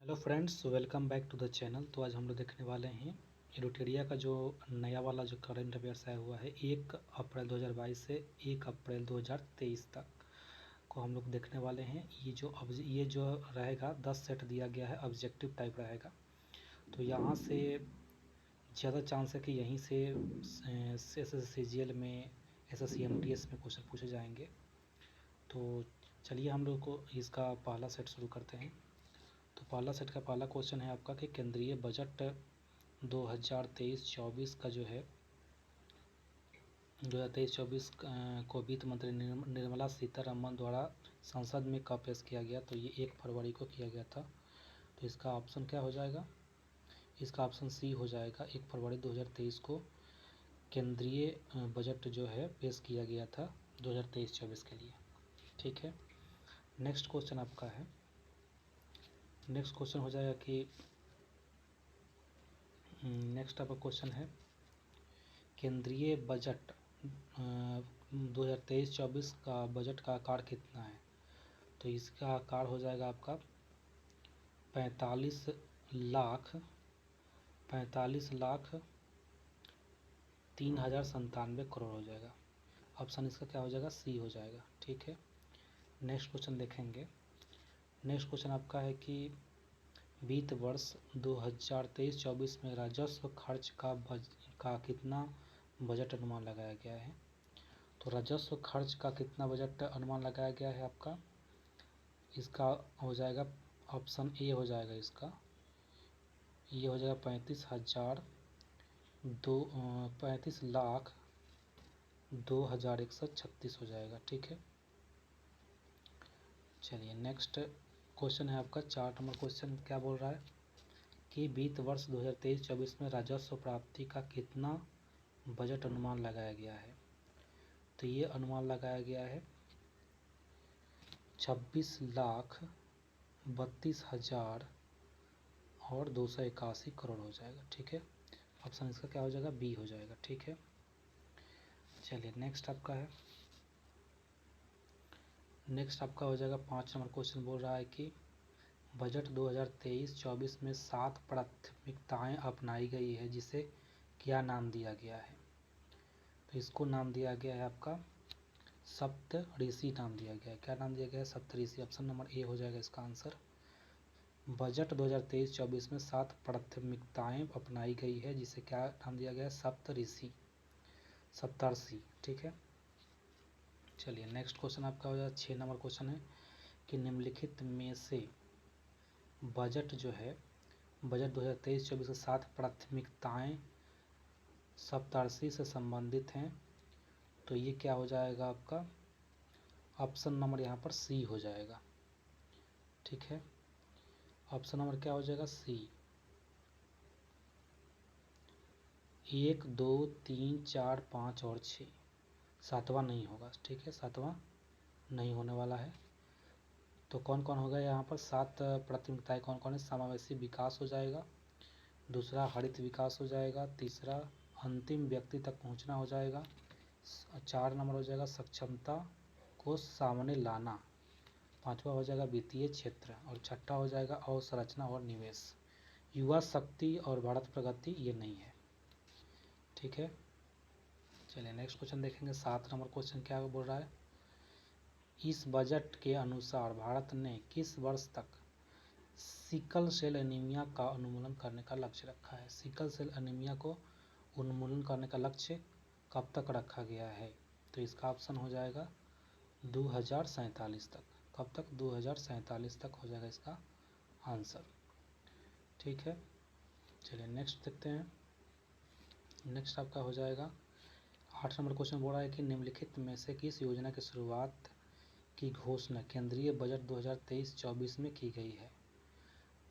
Hello friends, welcome back to the channel. तो आज हम लोग देखने वाले हैं एडुटेरिया का जो नया वाला जो करंट अफेयर्स आया हुआ है 1 अप्रैल 2022 से 1 अप्रैल 2023 तक को हम लोग देखने वाले हैं। ये जो रहेगा 10 सेट दिया गया है, ऑब्जेक्टिव टाइप रहेगा। तो यहाँ से ज़्यादा चांस है कि यहीं से SSCGL में SSCMTS में क्वेश्चन पूछे जाएंगे। तो चलिए हम लोग को इसका पहला सेट शुरू करते हैं। तो पहला सेट का पहला क्वेश्चन है आपका कि केंद्रीय बजट 2023-24 का जो है 2023-24 को वित्त मंत्री निर्मला सीतारमण द्वारा संसद में कब पेश किया गया। तो ये 1 फरवरी को किया गया था। तो इसका ऑप्शन क्या हो जाएगा? इसका ऑप्शन सी हो जाएगा। 1 फरवरी 2023 को केंद्रीय बजट जो है पेश किया गया था 2023-24 के लिए। ठीक है, नेक्स्ट क्वेश्चन आपका है। नेक्स्ट क्वेश्चन हो जाएगा कि नेक्स्ट आपका क्वेश्चन है केंद्रीय बजट 2023-24 का बजट का आकार कितना है। तो इसका आकार हो जाएगा आपका 45 लाख 3,097 करोड़ हो जाएगा। ऑप्शन इसका क्या हो जाएगा? सी हो जाएगा। ठीक है, नेक्स्ट क्वेश्चन देखेंगे। नेक्स्ट क्वेश्चन आपका है कि वित्त वर्ष 2023-24 में राजस्व खर्च का कितना बजट अनुमान लगाया गया है। तो राजस्व खर्च का कितना बजट अनुमान लगाया गया है आपका? इसका हो जाएगा ऑप्शन ए हो जाएगा। इसका ये हो जाएगा 35,02,136 हो जाएगा। ठीक है, चलिए नेक्स्ट क्वेश्चन है आपका 4 नंबर क्वेश्चन। क्या बोल रहा है कि वित्त वर्ष 2023-24 में राजस्व प्राप्ति का कितना बजट अनुमान लगाया गया है। तो ये अनुमान लगाया गया है 26,32,281 करोड़ हो जाएगा। ठीक है, ऑप्शन इसका क्या हो जाएगा? बी हो जाएगा। ठीक है, चलिए नेक्स्ट आपका है। नेक्स्ट आपका हो जाएगा 5 नंबर क्वेश्चन। बोल रहा है कि बजट 2023-24 में 7 प्राथमिकताएं अपनाई गई है, जिसे क्या नाम दिया गया है। तो इसको नाम दिया गया है आपका सप्तऋषि नाम दिया गया है। क्या नाम दिया गया है? सप्तऋषि। ऑप्शन नंबर ए हो जाएगा इसका आंसर। बजट 2023-24 में 7 प्राथमिकताएं अपनाई गई है, जिसे क्या नाम दिया गया है? सप्तऋषि। ठीक है, चलिए नेक्स्ट क्वेश्चन आपका हो जाएगा 6 नंबर क्वेश्चन है कि निम्नलिखित में से बजट जो है बजट 2023-24 के 7 प्राथमिकताएं सप्तऋषि से संबंधित हैं। तो ये क्या हो जाएगा आपका? ऑप्शन नंबर यहाँ पर सी हो जाएगा। ठीक है, ऑप्शन नंबर क्या हो जाएगा? सी। 1, 2, 3, 4, 5 और 6। 7वां नहीं होगा। ठीक है, 7वां नहीं होने वाला है। तो कौन कौन होगा यहाँ पर? 7 प्राथमिकताएं कौन कौन है? समावेशी विकास हो जाएगा, दूसरा हरित विकास हो जाएगा, तीसरा अंतिम व्यक्ति तक पहुँचना हो जाएगा, 4 नंबर हो जाएगा सक्षमता को सामने लाना, 5वां हो जाएगा वित्तीय क्षेत्र, और 6ठा हो जाएगा अवसंरचना और निवेश। युवा शक्ति और भारत प्रगति ये नहीं है। ठीक है, चलिए नेक्स्ट क्वेश्चन देखेंगे। 7 नंबर क्वेश्चन क्या बोल रहा है? इस बजट के अनुसार भारत ने किस वर्ष तक सिकल सेल एनीमिया का उन्मूलन करने का लक्ष्य रखा है। सिकल सेल एनीमिया को उन्मूलन करने का लक्ष्य कब तक रखा गया है। तो इसका ऑप्शन हो जाएगा 2047 तक। कब तक? 2047 तक हो जाएगा इसका आंसर। ठीक है, चलिए नेक्स्ट देखते हैं। नेक्स्ट आपका हो जाएगा 8 नंबर क्वेश्चन। बोल रहा है कि निम्नलिखित में से किस योजना की शुरुआत की घोषणा केंद्रीय बजट 2023-24 में की गई है।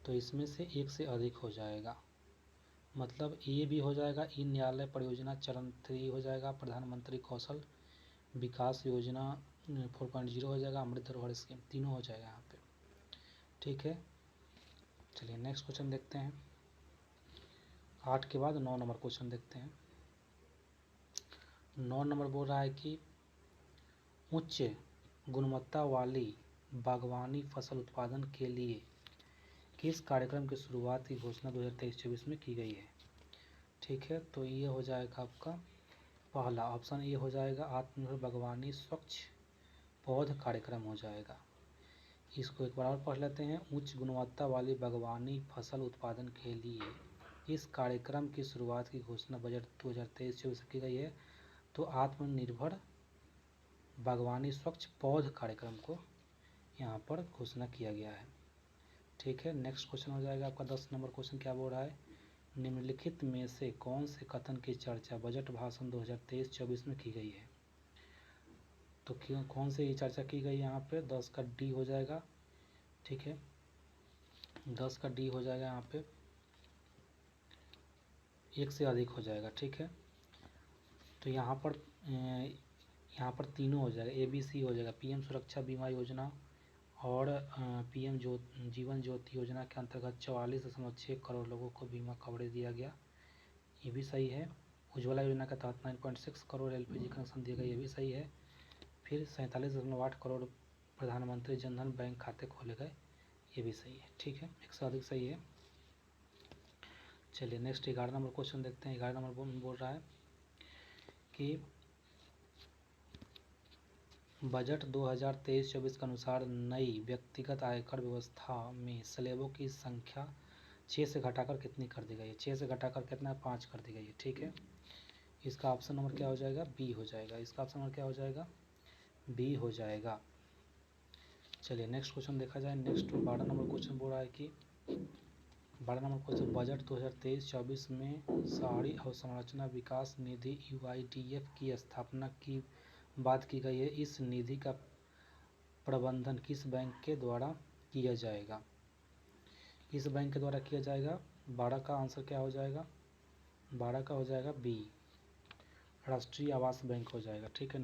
तो इसमें से एक से अधिक हो जाएगा, मतलब ये भी हो जाएगा। ई न्यायालय परियोजना चरण 3 हो जाएगा, प्रधानमंत्री कौशल विकास योजना 4.0 हो जाएगा, अमृत धरोहर स्कीम, तीनों हो जाएगा यहाँ पे। ठीक है, चलिए नेक्स्ट क्वेश्चन देखते हैं। 8 के बाद 9 नंबर क्वेश्चन देखते हैं। 9 नंबर बोल रहा है कि उच्च गुणवत्ता वाली बागवानी फसल उत्पादन के लिए किस कार्यक्रम की शुरुआत की घोषणा 2023-24 में की गई है? ठीक है, तो ये हो जाएगा आपका पहला ऑप्शन, ये हो जाएगा आत्मनिर्भर बागवानी स्वच्छ पौध कार्यक्रम हो जाएगा। इसको एक बार और पढ़ लेते हैं। उच्च गुणवत्ता वाली बागवानी फसल उत्पादन के लिए इस कार्यक्रम की शुरुआत की घोषणा बजट 2023-24 की गई है। तो आत्मनिर्भर बागवानी स्वच्छ पौध कार्यक्रम को यहाँ पर घोषणा किया गया है। ठीक है, नेक्स्ट क्वेश्चन हो जाएगा आपका 10 नंबर क्वेश्चन। क्या बोल रहा है? निम्नलिखित में से कौन से कथन की चर्चा बजट भाषण 2023-24 में की गई है? तो क्यों कौन से ये चर्चा की गई यहाँ पे? 10 का डी हो जाएगा। ठीक है, 10 का डी हो जाएगा यहाँ पे, एक से अधिक हो जाएगा। ठीक है, तो यहाँ पर तीनों हो जाएगा, ABC हो जाएगा। पीएम सुरक्षा बीमा योजना और पीएम जीवन ज्योति योजना के अंतर्गत 44.6 करोड़ लोगों को बीमा कवरेज दिया गया, ये भी सही है। उज्ज्वला योजना के तहत 9.6 करोड़ LPG कनेक्शन दिया गया, ये भी सही है। फिर 47.8 करोड़ प्रधानमंत्री जनधन बैंक खाते खोले गए, ये भी सही है। ठीक है, एक से अधिक सही है। चलिए नेक्स्ट 11 नंबर क्वेश्चन देखते हैं। 11 नंबर बोल रहा है कि बजट 2023-24 के अनुसार नई व्यक्तिगत आयकर व्यवस्था में स्लैबों की संख्या 6 से घटाकर कितनी कर दी गई है? 6 से घटाकर कितना? 5 कर दी गई है। ठीक है, इसका ऑप्शन नंबर क्या हो जाएगा? बी हो जाएगा। इसका ऑप्शन नंबर क्या हो जाएगा? बी हो जाएगा। चलिए नेक्स्ट क्वेश्चन देखा जाए। नेक्स्ट 12 नंबर क्वेश्चन बोल रहा है कि 12 नंबर क्वेश्चन, बजट 2023-24 में शहरी अवसंरचना विकास निधि UIDF की स्थापना की बात की गई है। इस निधि का प्रबंधन किस बैंक के द्वारा किया जाएगा? किस बैंक के द्वारा किया जाएगा? 12 का आंसर क्या हो जाएगा? 12 का हो जाएगा बी, राष्ट्रीय आवास बैंक हो जाएगा। ठीक है,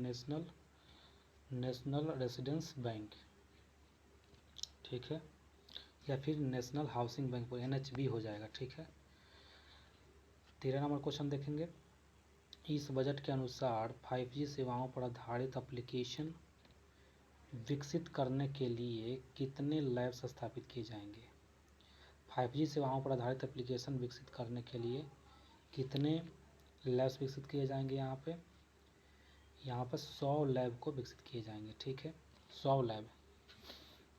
नेशनल रेसिडेंस बैंक, ठीक है, या फिर नेशनल हाउसिंग बैंक NHB हो जाएगा। ठीक है, 13 नंबर क्वेश्चन देखेंगे। इस बजट के अनुसार 5G सेवाओं पर आधारित एप्लीकेशन विकसित करने के लिए कितने लैब्स स्थापित किए जाएंगे? 5G सेवाओं पर आधारित एप्लीकेशन विकसित करने के लिए कितने लैब्स विकसित किए जाएंगे? यहाँ पर 100 लैब को विकसित किए जाएंगे। ठीक है, 100 लैब।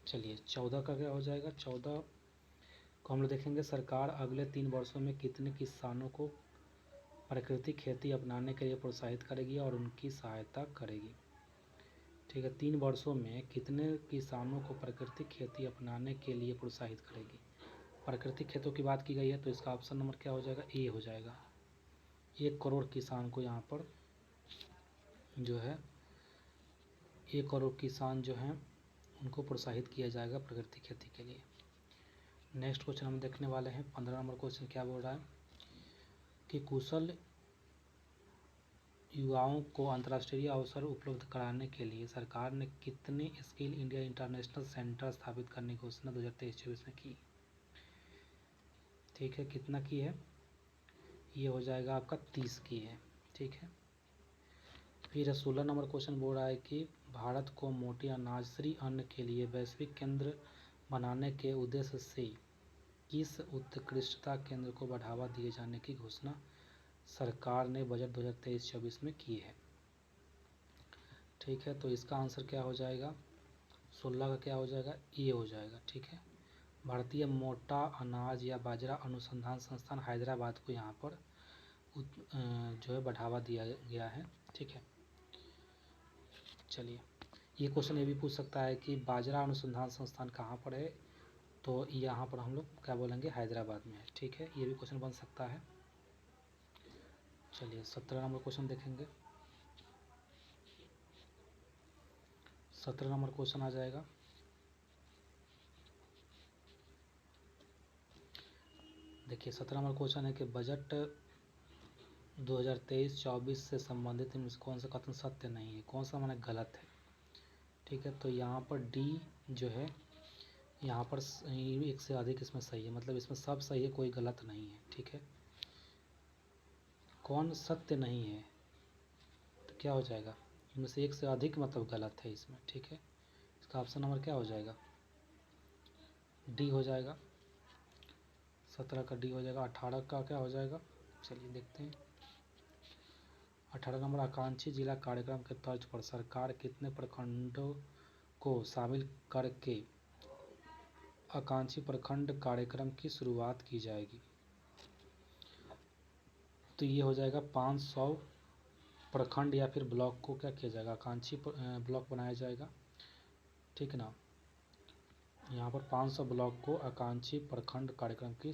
चलिए 14 का क्या हो जाएगा? 14 को हम लोग देखेंगे। सरकार अगले 3 वर्षों में कितने किसानों को प्राकृतिक खेती अपनाने के लिए प्रोत्साहित करेगी और उनकी सहायता करेगी? ठीक है, 3 वर्षों में कितने किसानों को प्राकृतिक खेती अपनाने के लिए प्रोत्साहित करेगी? प्राकृतिक खेतों की बात की गई है, तो इसका ऑप्शन नंबर क्या हो जाएगा? ए हो जाएगा। 1 करोड़ किसान को यहाँ पर जो है 1 करोड़ किसान जो हैं उनको प्रोत्साहित किया जाएगा प्राकृतिक खेती के लिए। नेक्स्ट क्वेश्चन हम देखने वाले हैं। 15 नंबर क्वेश्चन क्या बोल रहा है कि कुशल युवाओं को अंतर्राष्ट्रीय अवसर उपलब्ध कराने के लिए सरकार ने कितने स्किल इंडिया इंटरनेशनल सेंटर स्थापित करने की घोषणा 2023-24 में की? ठीक है, कितना की है? ये हो जाएगा आपका 30 की है। ठीक है, फिर 16 नंबर क्वेश्चन बोल रहा है कि भारत को मोटे अनाज श्री अन्न के लिए वैश्विक केंद्र बनाने के उद्देश्य से किस उत्कृष्टता केंद्र को बढ़ावा दिए जाने की घोषणा सरकार ने बजट 2023-24 में की है? ठीक है, तो इसका आंसर क्या हो जाएगा? 16 का क्या हो जाएगा? ए हो जाएगा। ठीक है, भारतीय मोटा अनाज या बाजरा अनुसंधान संस्थान हैदराबाद को यहाँ पर जो है बढ़ावा दिया गया है। ठीक है, चलिए ये क्वेश्चन ये भी पूछ सकता है कि बाजरा अनुसंधान संस्थान कहाँ पर है? तो यहाँ पर हम लोग क्या बोलेंगे? हैदराबाद में है। ठीक है, ये भी क्वेश्चन बन सकता है। चलिए 17 नंबर क्वेश्चन देखेंगे। 17 नंबर क्वेश्चन आ जाएगा। देखिए 17 नंबर क्वेश्चन है कि बजट 2023-24 से संबंधित इनमें से कौन सा कथन सत्य नहीं है, कौन सा माने गलत है? ठीक है, तो यहाँ पर डी जो है यहाँ पर एक से अधिक इसमें सही है, मतलब इसमें सब सही है, कोई गलत नहीं है। ठीक है, कौन सत्य नहीं है तो क्या हो जाएगा? इनमें से एक से अधिक मतलब गलत है इसमें। ठीक है, इसका ऑप्शन नंबर क्या हो जाएगा? डी हो जाएगा। 17 का डी हो जाएगा। 18 का क्या हो जाएगा, चलिए देखते हैं। 18 नंबर, आकांक्षी जिला कार्यक्रम के तर्ज पर सरकार कितने प्रखंडों को शामिल करके आकांक्षी प्रखंड कार्यक्रम की शुरुआत की जाएगी। तो ये हो जाएगा 500 प्रखंड या फिर ब्लॉक को क्या किया जाएगा, आकांक्षी ब्लॉक बनाया जाएगा, ठीक ना। यहाँ पर 500 ब्लॉक को आकांक्षी प्रखंड कार्यक्रम की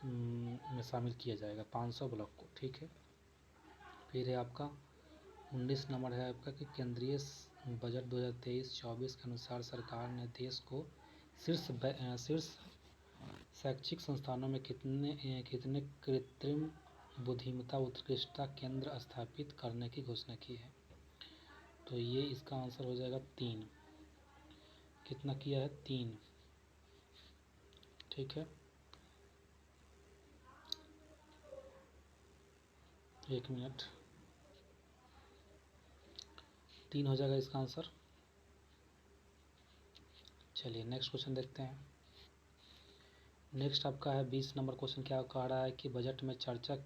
में शामिल किया जाएगा, 500 ब्लॉक को, ठीक है। फिर है आपका 19 नंबर है आपका कि केंद्रीय बजट 2023-24 के अनुसार सरकार ने देश को शीर्ष शैक्षिक संस्थानों में कितने कृत्रिम बुद्धिमत्ता उत्कृष्टता केंद्र स्थापित करने की घोषणा की है। तो ये इसका आंसर हो जाएगा 3। कितना किया है, 3, ठीक है। 1 मिनट, 3 हो जाएगा इसका आंसर। चलिए नेक्स्ट क्वेश्चन देखते हैं। नेक्स्ट आपका है 20 नंबर क्वेश्चन। क्या कह रहा है कि बजट में चर्चा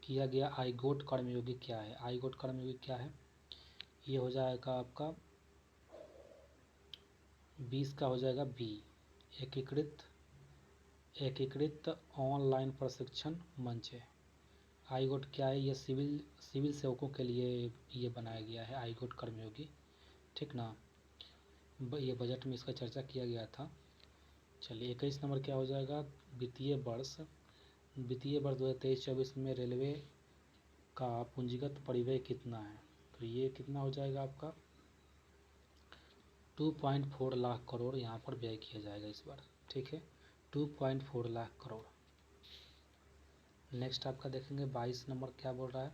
किया गया आईगोट कर्मयोगी क्या है। आईगोट कर्मयोगी क्या है, ये हो जाएगा आपका 20 का हो जाएगा बी, एकीकृत ऑनलाइन प्रशिक्षण मंच है। आईगोट क्या है, ये सिविल सेवकों के लिए ये बनाया गया है आईगोट कर्मयोगी, ठीक ना। ये बजट में इसका चर्चा किया गया था। चलिए 21 नंबर क्या हो जाएगा, वित्तीय वर्ष 2023-24 में रेलवे का पूंजीगत परिव्यय कितना है। तो ये कितना हो जाएगा आपका 2.4 लाख करोड़ यहाँ पर व्यय किया जाएगा इस बार, ठीक है, 2.4 लाख करोड़। नेक्स्ट आपका देखेंगे 22 नंबर क्या बोल रहा है।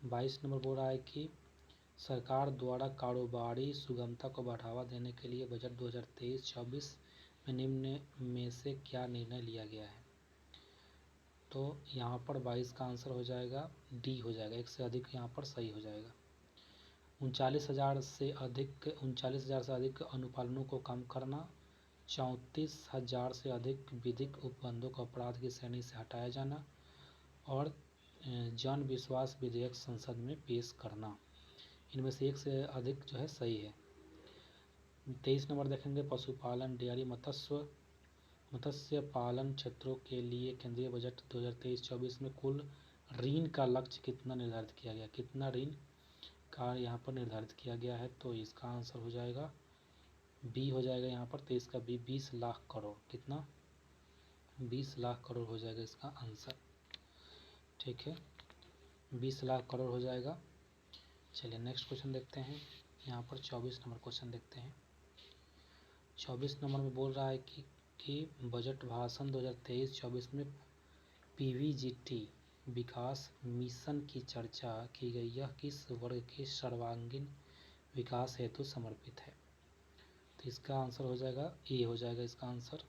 22 नंबर बोल रहा है कि सरकार द्वारा कारोबारी सुगमता को बढ़ावा देने के लिए बजट 2023-24 में निम्न में से क्या निर्णय लिया गया है। तो यहाँ पर 22 का आंसर हो जाएगा डी हो जाएगा, एक से अधिक यहाँ पर सही हो जाएगा। 39,000 से अधिक अनुपालनों को कम करना, 34,000 से अधिक विधिक उपबंधों को अपराध की श्रेणी से हटाया जाना और जन विश्वास विधेयक संसद में पेश करना, इनमें से एक से अधिक जो है सही है। 23 नंबर देखेंगे पशुपालन डेयरी मत्स्य पालन क्षेत्रों के लिए केंद्रीय बजट 2023-24 में कुल ऋण का लक्ष्य कितना निर्धारित किया गया, कितना ऋण का यहाँ पर निर्धारित किया गया है। तो इसका आंसर हो जाएगा बी हो जाएगा यहाँ पर, 23 का बी 20 लाख करोड़, कितना 20 लाख करोड़ हो जाएगा इसका आंसर, ठीक है, 20 लाख करोड़ हो जाएगा। चलिए नेक्स्ट क्वेश्चन देखते हैं। यहाँ पर 24 नंबर क्वेश्चन देखते हैं। 24 नंबर में बोल रहा है कि बजट भाषण 2023-24 में पीवीजीटी विकास मिशन की चर्चा की गई, यह किस वर्ग के सर्वांगीण विकास हेतु समर्पित है। तो इसका आंसर हो जाएगा ए हो जाएगा इसका आंसर,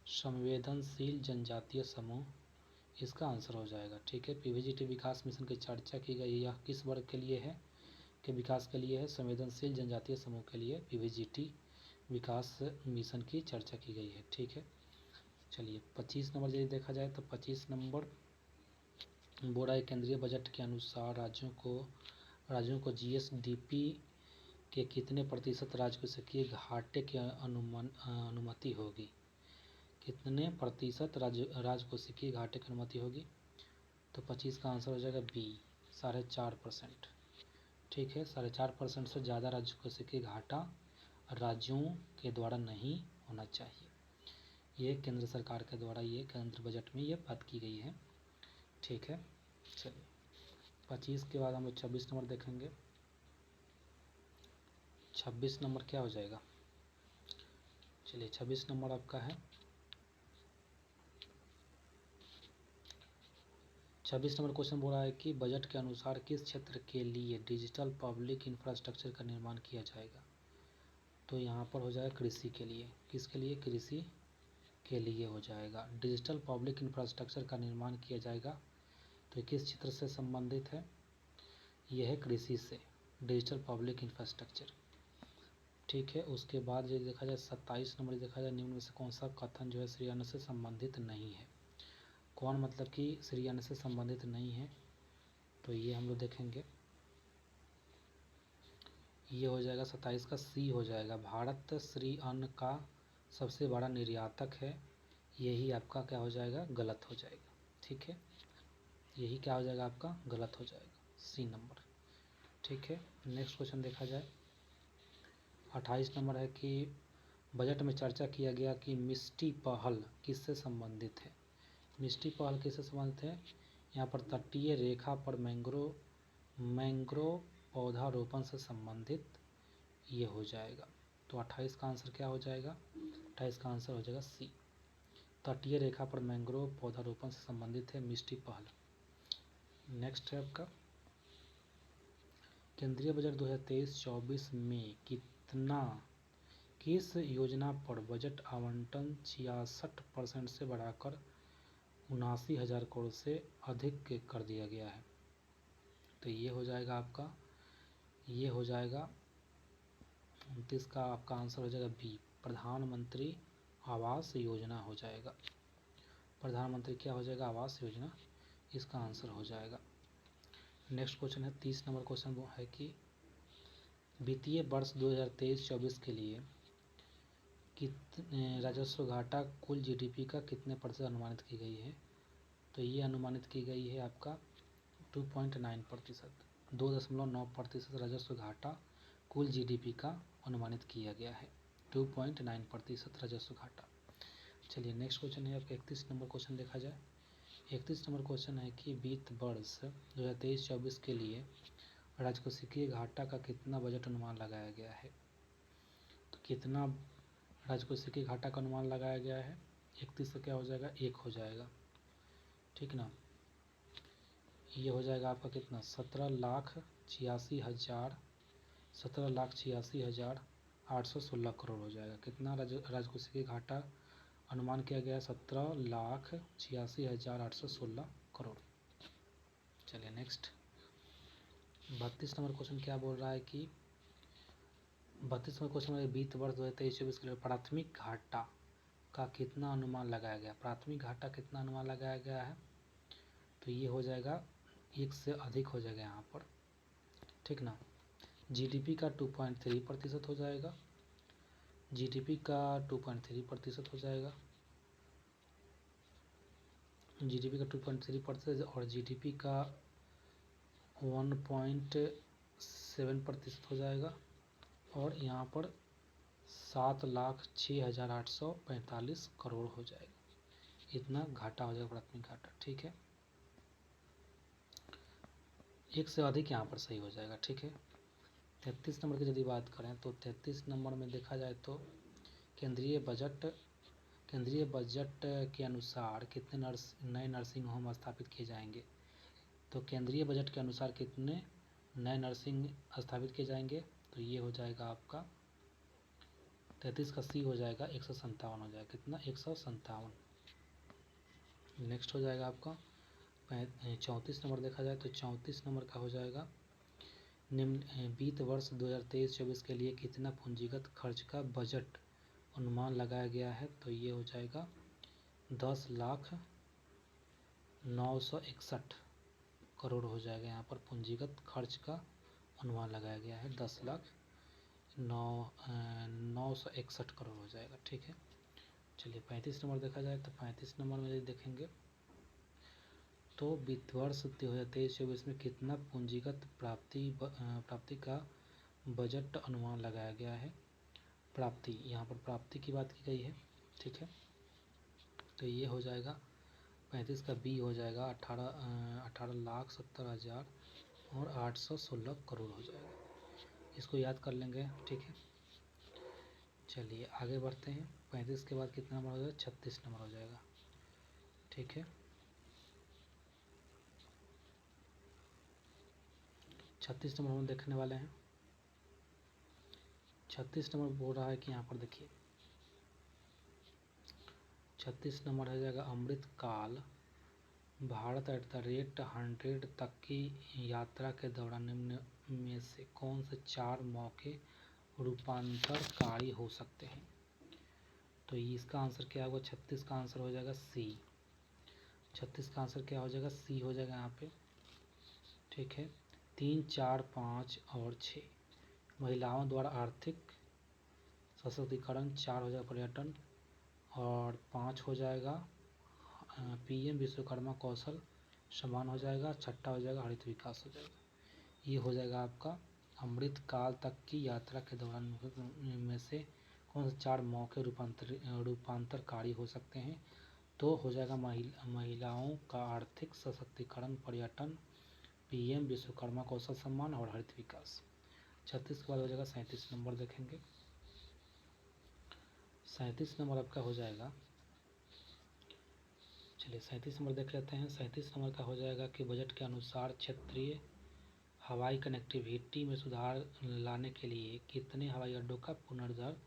संवेदनशील जनजातीय समूह इसका आंसर हो जाएगा, ठीक है। पीवीजीटी विकास मिशन की चर्चा की गई, यह किस वर्ग के लिए है, के विकास के लिए है, संवेदनशील जनजातीय समूह के लिए पीवीजीटी विकास मिशन की चर्चा की गई है, ठीक है। चलिए 25 नंबर यदि देखा जाए तो 25 नंबर बोल रहा है केंद्रीय बजट के अनुसार राज्यों को जीएसडीपी के कितने प्रतिशत राजकोषीय घाटे की अनुमति होगी, कितने प्रतिशत राजकोषीय घाटे की अनुमति होगी। तो 25 का आंसर हो जाएगा बी 4.5%, ठीक है, 4.5% से ज़्यादा राजकोषीय घाटा राज्यों के द्वारा नहीं होना चाहिए। ये केंद्र सरकार के द्वारा ये केंद्र बजट में ये बात की गई है, ठीक है। चलिए 25 के बाद हम लोग 26 नंबर देखेंगे। 26 नंबर क्या हो जाएगा, चलिए 26 नंबर आपका है 26 नंबर क्वेश्चन बोल रहा है कि बजट के अनुसार किस क्षेत्र के लिए डिजिटल पब्लिक इंफ्रास्ट्रक्चर का निर्माण किया जाएगा। तो यहाँ पर हो जाएगा कृषि के लिए, किसके लिए, कृषि के लिए हो जाएगा, डिजिटल पब्लिक इंफ्रास्ट्रक्चर का निर्माण किया जाएगा। तो किस क्षेत्र से संबंधित है, यह है कृषि से, डिजिटल पब्लिक इंफ्रास्ट्रक्चर। ठीक है। उसके बाद यदि देखा जाए 27 नंबर देखा जाए, निम्न में से कौन सा कथन जो है श्री अन्न से संबंधित नहीं है। कौन मतलब कि श्री अन्न से संबंधित नहीं है, तो ये हम लोग देखेंगे। ये हो जाएगा 27 का सी हो जाएगा। भारत श्री अन्न का सबसे बड़ा निर्यातक है, यही आपका क्या हो जाएगा, गलत हो जाएगा। ठीक है, यही क्या हो जाएगा आपका, गलत हो जाएगा, सी नंबर। ठीक है, नेक्स्ट क्वेश्चन देखा जाए 28 नंबर है कि बजट में चर्चा किया गया कि मिष्टी पहल किससे संबंधित है। मिष्टी पहल किससे संबंधित है, यहाँ पर तटीय रेखा पर मैंग्रोव पौधारोपण से संबंधित ये हो जाएगा। तो 28 का आंसर क्या हो जाएगा, 28 का आंसर हो जाएगा सी, तटीय रेखा पर मैंग्रोव पौधारोपण से संबंधित है मिष्टी पहल। नेक्स्ट है आपका केंद्रीय बजट 2023-24 में किस योजना पर बजट आवंटन 66% से बढ़ाकर 79,000 करोड़ से अधिक कर दिया गया है। तो ये हो जाएगा आपका, ये हो जाएगा 29 का आपका आंसर हो जाएगा बी, प्रधानमंत्री आवास योजना हो जाएगा। प्रधानमंत्री क्या हो जाएगा, आवास योजना, इसका आंसर हो जाएगा। नेक्स्ट क्वेश्चन है 30 नंबर क्वेश्चन वो है कि वित्तीय वर्ष 2023-24 के लिए राजस्व घाटा कुल जीडीपी का कितने प्रतिशत अनुमानित की गई है। तो ये अनुमानित की गई है आपका 2.9%, 2.9% राजस्व घाटा कुल जीडीपी का अनुमानित किया गया है, 2.9% राजस्व घाटा। चलिए नेक्स्ट क्वेश्चन है आपका 31 नंबर क्वेश्चन देखा जाए। 31 नंबर क्वेश्चन है कि वित्त वर्ष 2023-24 के लिए राजकोषीय घाटा का कितना बजट अनुमान लगाया गया है। तो कितना राजकोषीय घाटा का अनुमान लगाया गया है, 31 का क्या हो जाएगा, 1 हो जाएगा। ठीक ना, ये हो जाएगा आपका कितना, 17,86,816 करोड़ हो जाएगा। कितना राजकोषीय घाटा अनुमान किया गया, 17,86,816 करोड़। चलिए नेक्स्ट 32 नंबर क्वेश्चन क्या बोल रहा है कि 32 नंबर क्वेश्चन में वित्त वर्ष 2023-24 के लिए प्राथमिक घाटा का कितना अनुमान लगाया गया। प्राथमिक घाटा कितना अनुमान लगाया गया है, तो ये हो जाएगा 1 से अधिक हो जाएगा यहाँ पर। ठीक ना, जीडीपी का 2.3% हो जाएगा, जीडीपी का 2.3% हो जाएगा, जीडीपी का 2.3% और जीडीपी का 1.7% हो जाएगा, और यहाँ पर 7,06,845 करोड़ हो जाएगा। इतना घाटा हो जाएगा प्राथमिक घाटा। ठीक है, 1 से अधिक यहाँ पर सही हो जाएगा। ठीक है, 33 नंबर की यदि बात करें तो 33 नंबर में देखा जाए तो केंद्रीय बजट के अनुसार कितने नए नर्सिंग होम स्थापित किए जाएंगे। तो केंद्रीय बजट के अनुसार कितने नए नर्सिंग स्थापित किए जाएंगे, तो ये हो जाएगा आपका 33 का सी हो जाएगा, 157 हो जाएगा। कितना, 157। नेक्स्ट हो जाएगा आपका 34 नंबर देखा जाए तो 34 नंबर का हो जाएगा निम्न वित्त वर्ष 2023-24 के लिए कितना पूंजीगत खर्च का बजट अनुमान लगाया गया है। तो ये हो जाएगा 10,09,61 करोड़ हो जाएगा। यहाँ पर पूंजीगत खर्च का अनुमान लगाया गया है 10,09,61 करोड़ हो जाएगा। ठीक है, चलिए 35 नंबर देखा जाए तो 35 नंबर में यदि देखेंगे तो वित्त वर्ष 2023-24 में कितना पूंजीगत प्राप्ति का बजट अनुमान लगाया गया है। प्राप्ति, यहाँ पर प्राप्ति की बात की गई है। ठीक है, तो ये हो जाएगा 35 का बी हो जाएगा 18,70,000 और 816 करोड़ हो जाएगा। इसको याद कर लेंगे। ठीक है, चलिए आगे बढ़ते हैं। 35 के बाद कितना नंबर हो जाएगा, 36 नंबर हो जाएगा। ठीक है, 36 नंबर हम देखने वाले हैं। 36 नंबर बोल रहा है कि यहाँ पर देखिए 36 नंबर हो जाएगा अमृतकाल भारत @100 तक की यात्रा के दौरान निम्न में से कौन से 4 मौके रूपांतरकारी हो सकते हैं। तो इसका आंसर क्या होगा? 36 का आंसर हो जाएगा सी। 36 का आंसर क्या हो जाएगा? सी हो जाएगा यहाँ पे। ठीक है, 3, 4, 5 और 6 महिलाओं द्वारा आर्थिक सशक्तिकरण, 4 हो जाएगा पर्यटन, और 5 हो जाएगा पीएम विश्वकर्मा कौशल सम्मान हो जाएगा, छठा हो जाएगा हरित विकास हो जाएगा। ये हो जाएगा आपका अमृत काल तक की यात्रा के दौरान में से कौन से 4 मौके रूपांतरकारी हो सकते हैं? तो हो जाएगा महिलाओं का आर्थिक सशक्तिकरण, पर्यटन, पीएम विश्वकर्मा कौशल सम्मान और हरित विकास। 36 के बाद हो जाएगा 37 नंबर देखेंगे। 37 नंबर आपका हो जाएगा, चलिए 37 नंबर देख लेते हैं। 37 नंबर का हो जाएगा कि बजट के अनुसार क्षेत्रीय हवाई कनेक्टिविटी में सुधार लाने के लिए कितने हवाई अड्डों का पुनरुद्धार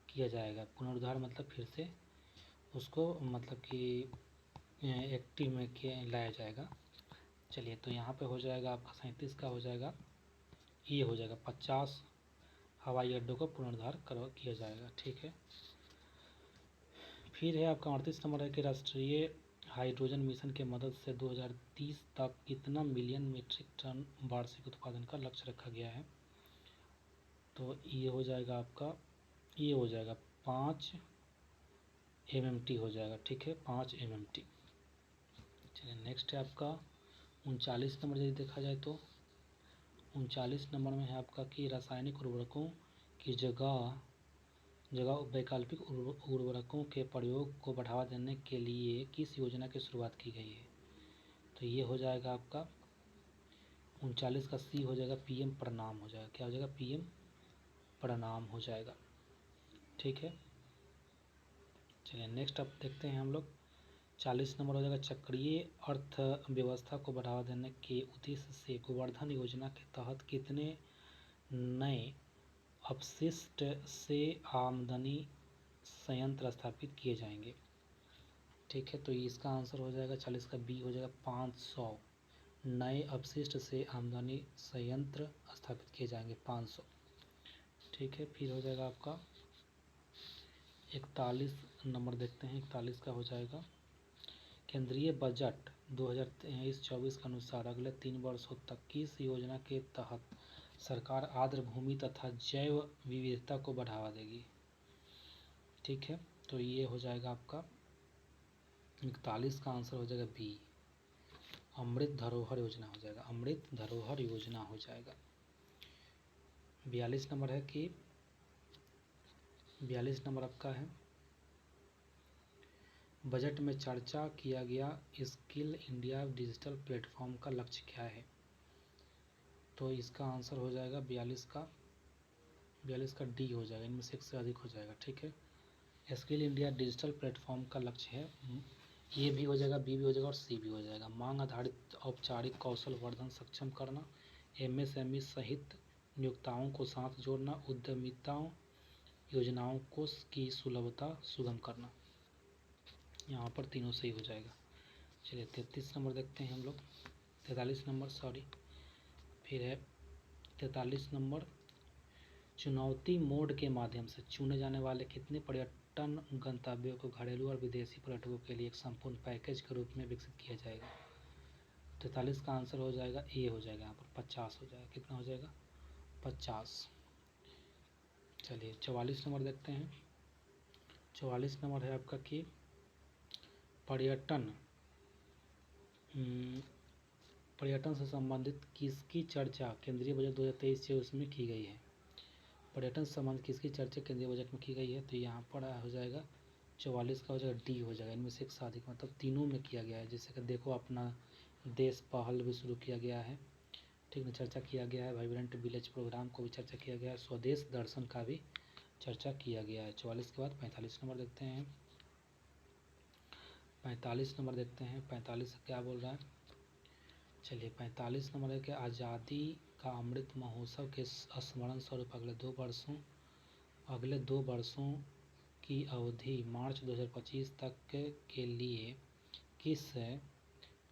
किया जाएगा? पुनरुद्धार मतलब फिर से उसको मतलब कि एक्टिव में लाया जाएगा। चलिए, तो यहाँ पे हो जाएगा आपका 37 का हो जाएगा, ये हो जाएगा 50 हवाई अड्डों का पुनरुद्धार किया जाएगा। ठीक है, फिर है आपका 38 नंबर है कि राष्ट्रीय हाइड्रोजन मिशन के मदद से 2030 तक कितना मिलियन मीट्रिक टन वार्षिक उत्पादन का लक्ष्य रखा गया है? तो ये हो जाएगा आपका, ये हो जाएगा 5 MMT हो जाएगा। ठीक है, 5 MMT। चलिए, नेक्स्ट है आपका 39 नंबर। यदि देखा जाए तो 39 नंबर में है आपका कि रासायनिक उर्वरकों की जगह वैकल्पिक उर्वरकों के प्रयोग को बढ़ावा देने के लिए किस योजना की शुरुआत की गई है? तो ये हो जाएगा आपका 39 का सी हो जाएगा, पीएम प्रणाम हो जाएगा। क्या हो जाएगा? पीएम प्रणाम हो जाएगा। ठीक है, चलिए नेक्स्ट अब देखते हैं हम लोग। 40 नंबर हो जाएगा चक्रीय अर्थव्यवस्था को बढ़ावा देने के उद्देश्य से गोवर्धन योजना के तहत कितने नए अपशिष्ट से आमदनी संयंत्र स्थापित किए जाएंगे? ठीक है, तो इसका आंसर हो जाएगा 40 का बी हो जाएगा, 500 नए अपशिष्ट से आमदनी संयंत्र स्थापित किए जाएंगे, 500। ठीक है, फिर हो जाएगा आपका 41 नंबर देखते हैं। 41 का हो जाएगा केंद्रीय बजट 2023-24 के अनुसार अगले 3 वर्षों तक किस योजना के तहत सरकार आर्द्र भूमि तथा जैव विविधता को बढ़ावा देगी? ठीक है, तो ये हो जाएगा आपका 41 का आंसर हो जाएगा बी, अमृत धरोहर योजना हो जाएगा। अमृत धरोहर योजना हो जाएगा। 42 नंबर है कि 42 नंबर आपका है बजट में चर्चा किया गया स्किल इंडिया डिजिटल प्लेटफॉर्म का लक्ष्य क्या है? तो इसका आंसर हो जाएगा 42 का डी हो जाएगा, इनमें से एक से अधिक हो जाएगा। ठीक है, स्किल इंडिया डिजिटल प्लेटफॉर्म का लक्ष्य है, ये भी हो जाएगा, बी भी हो जाएगा और सी भी हो जाएगा। मांग आधारित औपचारिक कौशल वर्धन सक्षम करना, MSME सहित नियोक्ताओं को साथ जोड़ना, उद्यमिता योजनाओं को की सुलभता सुगम करना। यहाँ पर तीनों सही हो जाएगा। चलिए 33 नंबर देखते हैं हम लोग। 43 नंबर सॉरी, फिर है 43 नंबर चुनौती मोड के माध्यम से चुने जाने वाले कितने पर्यटन गंतव्यों को घरेलू और विदेशी पर्यटकों के लिए एक संपूर्ण पैकेज के रूप में विकसित किया जाएगा? 43 का आंसर हो जाएगा ए हो जाएगा, यहाँ पर 50 हो जाएगा। कितना हो जाएगा? 50। चलिए 44 नंबर देखते हैं। 44 नंबर है आपका कि पर्यटन से संबंधित किसकी चर्चा केंद्रीय बजट 2023-24 में की गई है? पर्यटन से संबंधित किसकी चर्चा केंद्रीय बजट में की गई है? तो यहाँ पर हो जाएगा 44 का हो जाएगा डी हो जाएगा, इनमें से एक से अधिक मतलब तीनों में किया गया है। जैसे कि देखो, अपना देश पहल भी शुरू किया गया है, ठीक है, चर्चा किया गया है। वाइब्रेंट विलेज प्रोग्राम को भी चर्चा किया गया है। स्वदेश दर्शन का भी चर्चा किया गया है। 44 के बाद 45 नंबर देखते हैं। 45 नंबर देखते हैं। 45 क्या बोल रहा है? चलिए 45 नंबर है कि आज़ादी का अमृत महोत्सव के स्मरण स्वरूप अगले दो वर्षों की अवधि मार्च 2025 तक के लिए किस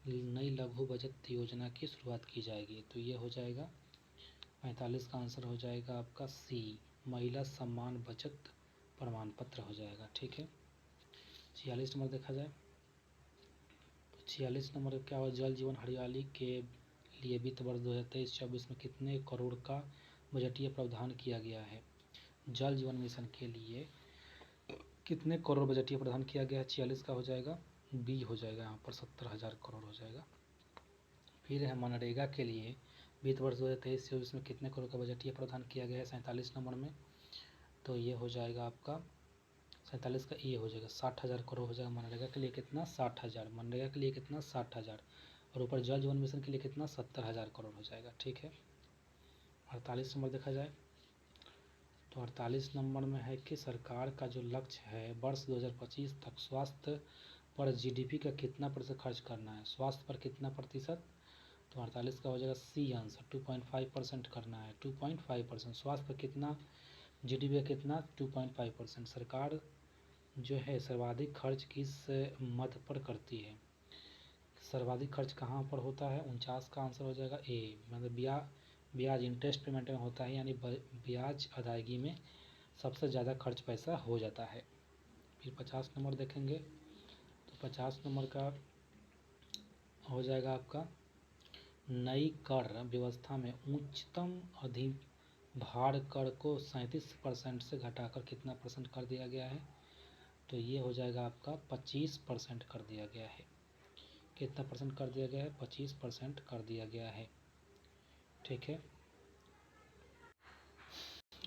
नई लघु बचत योजना की शुरुआत की जाएगी? तो ये हो जाएगा 45 का आंसर हो जाएगा आपका सी, महिला सम्मान बचत प्रमाण पत्र हो जाएगा। ठीक है, 46 नंबर देखा जाए तो 46 नंबर क्या हुआ, जल जीवन हरियाली के लिए वित्त वर्ष 2023-24 में कितने करोड़ का बजटीय प्रावधान किया गया है। जल जीवन मिशन के लिए कितने करोड़ बजटीय प्रावधान किया गया है। 46 का हो जाएगा बी हो जाएगा, यहाँ पर 70,000 करोड़ हो जाएगा। फिर है मनरेगा के लिए वित्त वर्ष 2023-24 में कितने करोड़ का बजटीय प्रावधान किया गया है 47 नंबर में, तो ये हो जाएगा आपका 47 का ये हो जाएगा 60,000 करोड़ हो जाएगा। मनरेगा के लिए कितना 60,000, मनरेगा के लिए कितना 60,000 और ऊपर जल जीवन मिशन के लिए कितना 70,000 करोड़ हो जाएगा। ठीक है, 48 नंबर देखा जाए तो 48 नंबर में है कि सरकार का जो लक्ष्य है वर्ष 2025 तक स्वास्थ्य पर जीडीपी का कितना प्रतिशत खर्च करना है। स्वास्थ्य पर कितना प्रतिशत, तो 48 का हो जाएगा सी आंसर 2.5% करना है। 2.5% स्वास्थ्य पर कितना, जीडीपी का कितना 2.5%। सरकार जो है सर्वाधिक खर्च किस मद पर करती है, सर्वाधिक खर्च कहाँ पर होता है। 49 का आंसर हो जाएगा ए, मतलब ब्याज इंटरेस्ट पेमेंट में होता है, यानी ब्याज अदायगी में सबसे ज़्यादा खर्च पैसा हो जाता है। फिर 50 नंबर देखेंगे तो 50 नंबर का हो जाएगा आपका नई कर व्यवस्था में उच्चतम अधिभार कर को 37% से घटाकर कितना परसेंट कर दिया गया है, तो ये हो जाएगा आपका 25% कर दिया गया है। कितना परसेंट कर दिया गया है, 25% कर दिया गया है। ठीक है,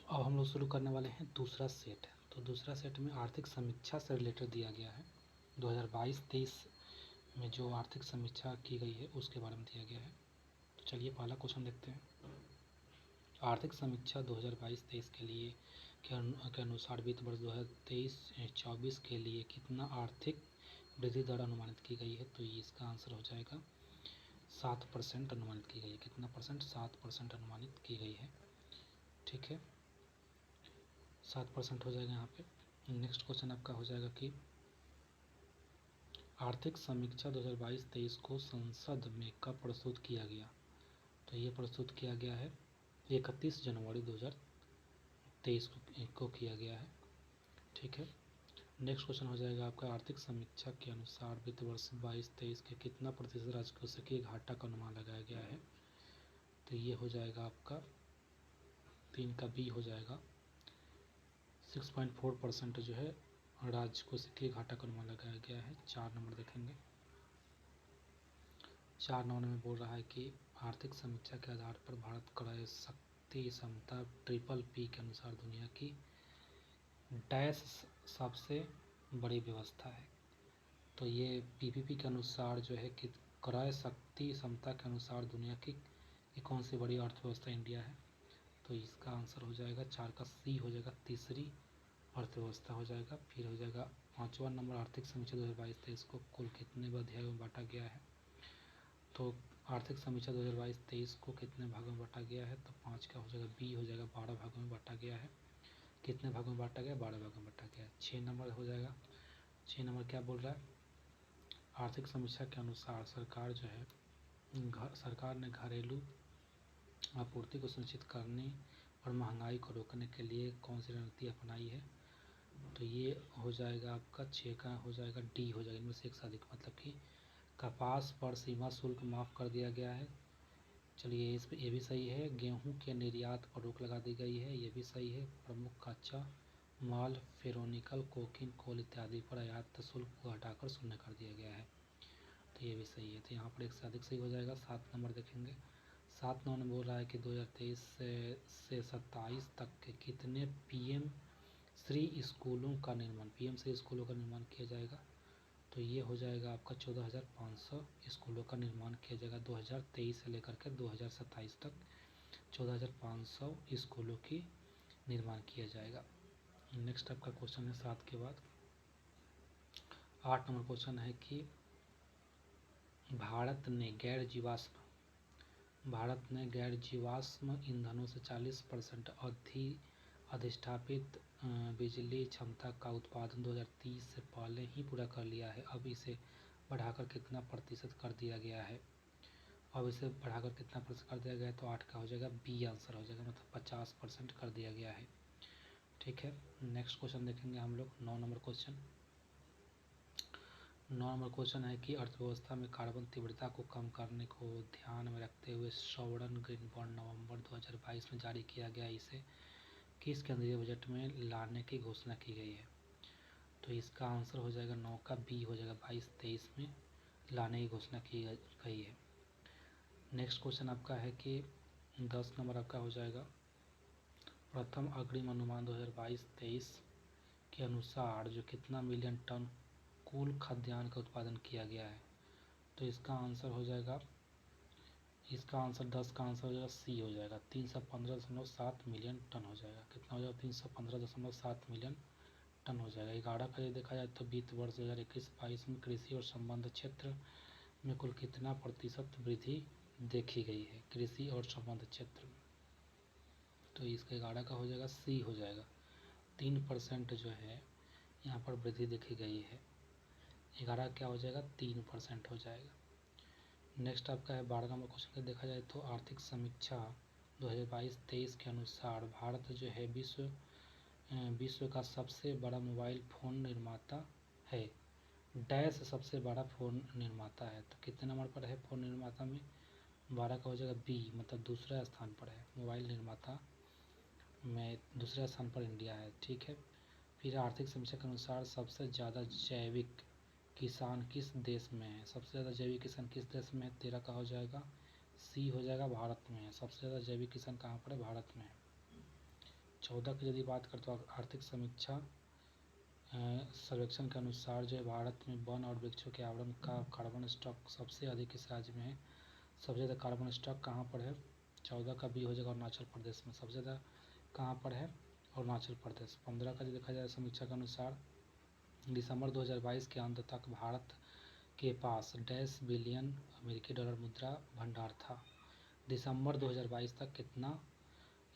अब हम लोग शुरू करने वाले हैं दूसरा सेट। तो दूसरा सेट में आर्थिक समीक्षा से रिलेटेड दिया गया है। 2022-23 में जो आर्थिक समीक्षा की गई है उसके बारे में दिया गया है। तो चलिए पहला क्वेश्चन देखते हैं। आर्थिक समीक्षा 2022-23 के लिए के अनुसार वित्त वर्ष 2023-24 के लिए कितना आर्थिक वृद्धि दर अनुमानित की गई है, तो ये इसका आंसर हो जाएगा 7% अनुमानित की गई है। कितना परसेंट, 7% अनुमानित की गई है। ठीक है, 7% हो जाएगा यहाँ पे। नेक्स्ट क्वेश्चन आपका हो जाएगा कि आर्थिक समीक्षा 2022-23 को संसद में कब प्रस्तुत किया गया, तो ये प्रस्तुत किया गया है 31 जनवरी 2023 को किया गया है। ठीक है, नेक्स्ट क्वेश्चन हो जाएगा आपका आर्थिक समीक्षा के अनुसार वित्त वर्ष 22-23 के कितना प्रतिशत राजकोषीय घाटा का अनुमान लगाया गया है, तो ये हो जाएगा आपका 3 का बी हो जाएगा 6.4% जो है राजकोषीय घाटा का अनुमान लगाया गया है। 4 नंबर देखेंगे, 4 नंबर में बोल रहा है कि आर्थिक समीक्षा के आधार पर भारत क्रय शक्ति क्षमता PPP के अनुसार दुनिया की डैश सबसे बड़ी व्यवस्था है। तो ये PPP के अनुसार जो है कि क्रय शक्ति क्षमता के अनुसार दुनिया की कौन सी बड़ी अर्थव्यवस्था इंडिया है, तो इसका आंसर हो जाएगा 4 का सी हो जाएगा तीसरी अर्थव्यवस्था हो जाएगा। फिर हो जाएगा 5वां नंबर आर्थिक समीक्षा 2022-23 को कुल कितने अध्यायों में बांटा गया है, तो आर्थिक समीक्षा 2022-23 को कितने भागों में बांटा गया है, तो 5 का हो जाएगा बी हो जाएगा 12 भागों में बांटा गया है। कितने भागों में बांटा गया, 12 भागों में बांटा गया है। 6 नंबर हो जाएगा, 6 नंबर क्या बोल रहा है, आर्थिक समीक्षा के अनुसार सरकार जो है सरकार ने घरेलू आपूर्ति को सुनिश्चित करने और महंगाई को रोकने के लिए कौन सी रणनीति अपनाई है, तो ये हो जाएगा आपका 6 का हो जाएगा डी हो जाएगा, इनमें से एक से अधिक, मतलब कि कपास पर सीमा शुल्क माफ़ कर दिया गया है। चलिए इस पर ये भी सही है। गेहूं के निर्यात पर रोक लगा दी गई है, ये भी सही है। प्रमुख कच्चा माल फेरोनिकल कोकीन कोल इत्यादि पर आयात शुल्क को हटाकर शून्य कर दिया गया है, तो ये भी सही है। तो यहाँ पर एक से अधिक सही हो जाएगा। 7 नंबर देखेंगे, 7 नंबर में बोल रहा है कि 2023 से 27 तक के कितने PM श्री स्कूलों का निर्माण किया जाएगा, तो ये हो जाएगा आपका 14,500 स्कूलों का निर्माण किया जाएगा। 2023 से लेकर के 2027 तक 14,500 स्कूलों की निर्माण किया जाएगा। नेक्स्ट आपका क्वेश्चन है 7 के बाद 8 नंबर क्वेश्चन है कि भारत ने गैर जीवाश्म ईंधनों से 40% अधिष्ठापित बिजली क्षमता का उत्पादन 2030 से पहले ही पूरा कर लिया है। अब इसे बढ़ाकर कितना प्रतिशत कर दिया गया है, तो 8 का हो जाएगा बी आंसर हो जाएगा, मतलब 50% कर दिया गया है। ठीक है, नेक्स्ट क्वेश्चन देखेंगे हम लोग 9 नंबर क्वेश्चन। 9 नंबर क्वेश्चन है कि अर्थव्यवस्था में कार्बन तीव्रता को कम करने को ध्यान में रखते हुए सॉवरन ग्रीन बॉन्ड नवंबर 2022 में जारी किया गया, इसे किस केंद्रीय बजट में लाने की घोषणा की गई है? तो इसका आंसर हो जाएगा 9 का बी हो जाएगा, 22-23 में लाने की घोषणा की गई है। नेक्स्ट क्वेश्चन आपका है कि 10 नंबर आपका हो जाएगा, प्रथम अग्रिम अनुमान 2022-23 के अनुसार जो कितना मिलियन टन कुल खाद्यान्न का उत्पादन किया गया है? तो इसका आंसर हो जाएगा, इसका आंसर 10 का आंसर हो जाएगा सी हो जाएगा, 315.7 मिलियन टन हो जाएगा। कितना हो जाएगा? 315.7 मिलियन टन हो जाएगा। 11 का यदि देखा जाए तो वित्त वर्ष 2021-22 में कृषि और संबद्ध क्षेत्र में कुल कितना प्रतिशत वृद्धि देखी गई है? कृषि और संबद्ध क्षेत्र में, तो इसका 11 का हो जाएगा सी हो जाएगा, 3% जो है यहाँ पर वृद्धि देखी गई है। 11 क्या हो जाएगा? 3% हो जाएगा। नेक्स्ट आपका है 12 नंबर क्वेश्चन का देखा जाए तो आर्थिक समीक्षा 2022-23 के अनुसार भारत जो है विश्व का सबसे बड़ा मोबाइल फ़ोन निर्माता है। डैश सबसे बड़ा फ़ोन निर्माता है, तो कितने नंबर पर है फ़ोन निर्माता में? 12 का हो जाएगा बी, मतलब दूसरा स्थान पर है। मोबाइल निर्माता में दूसरे स्थान पर इंडिया है। ठीक है, फिर आर्थिक समीक्षा के अनुसार सबसे ज़्यादा जैविक किसान किस देश में है? सबसे ज़्यादा जैविक किसान किस देश में है? 13 का हो जाएगा सी हो जाएगा, भारत में है। सबसे ज़्यादा जैविक किसान कहाँ पर है? भारत में है। 14 की यदि बात करते तो आर्थिक समीक्षा सर्वेक्षण के अनुसार जो है भारत में वन और वृक्षों के आवरण का कार्बन स्टॉक सबसे अधिक किस राज्य में है? सबसे ज़्यादा कार्बन स्टॉक कहाँ पर है? 14 का बी हो जाएगा, अरुणाचल प्रदेश में। सबसे ज़्यादा कहाँ पर है? अरुणाचल प्रदेश। 15 का जो देखा जाए समीक्षा के अनुसार दिसंबर 2022 के अंत तक भारत के पास डैश बिलियन अमेरिकी डॉलर मुद्रा भंडार था। दिसंबर 2022 तक कितना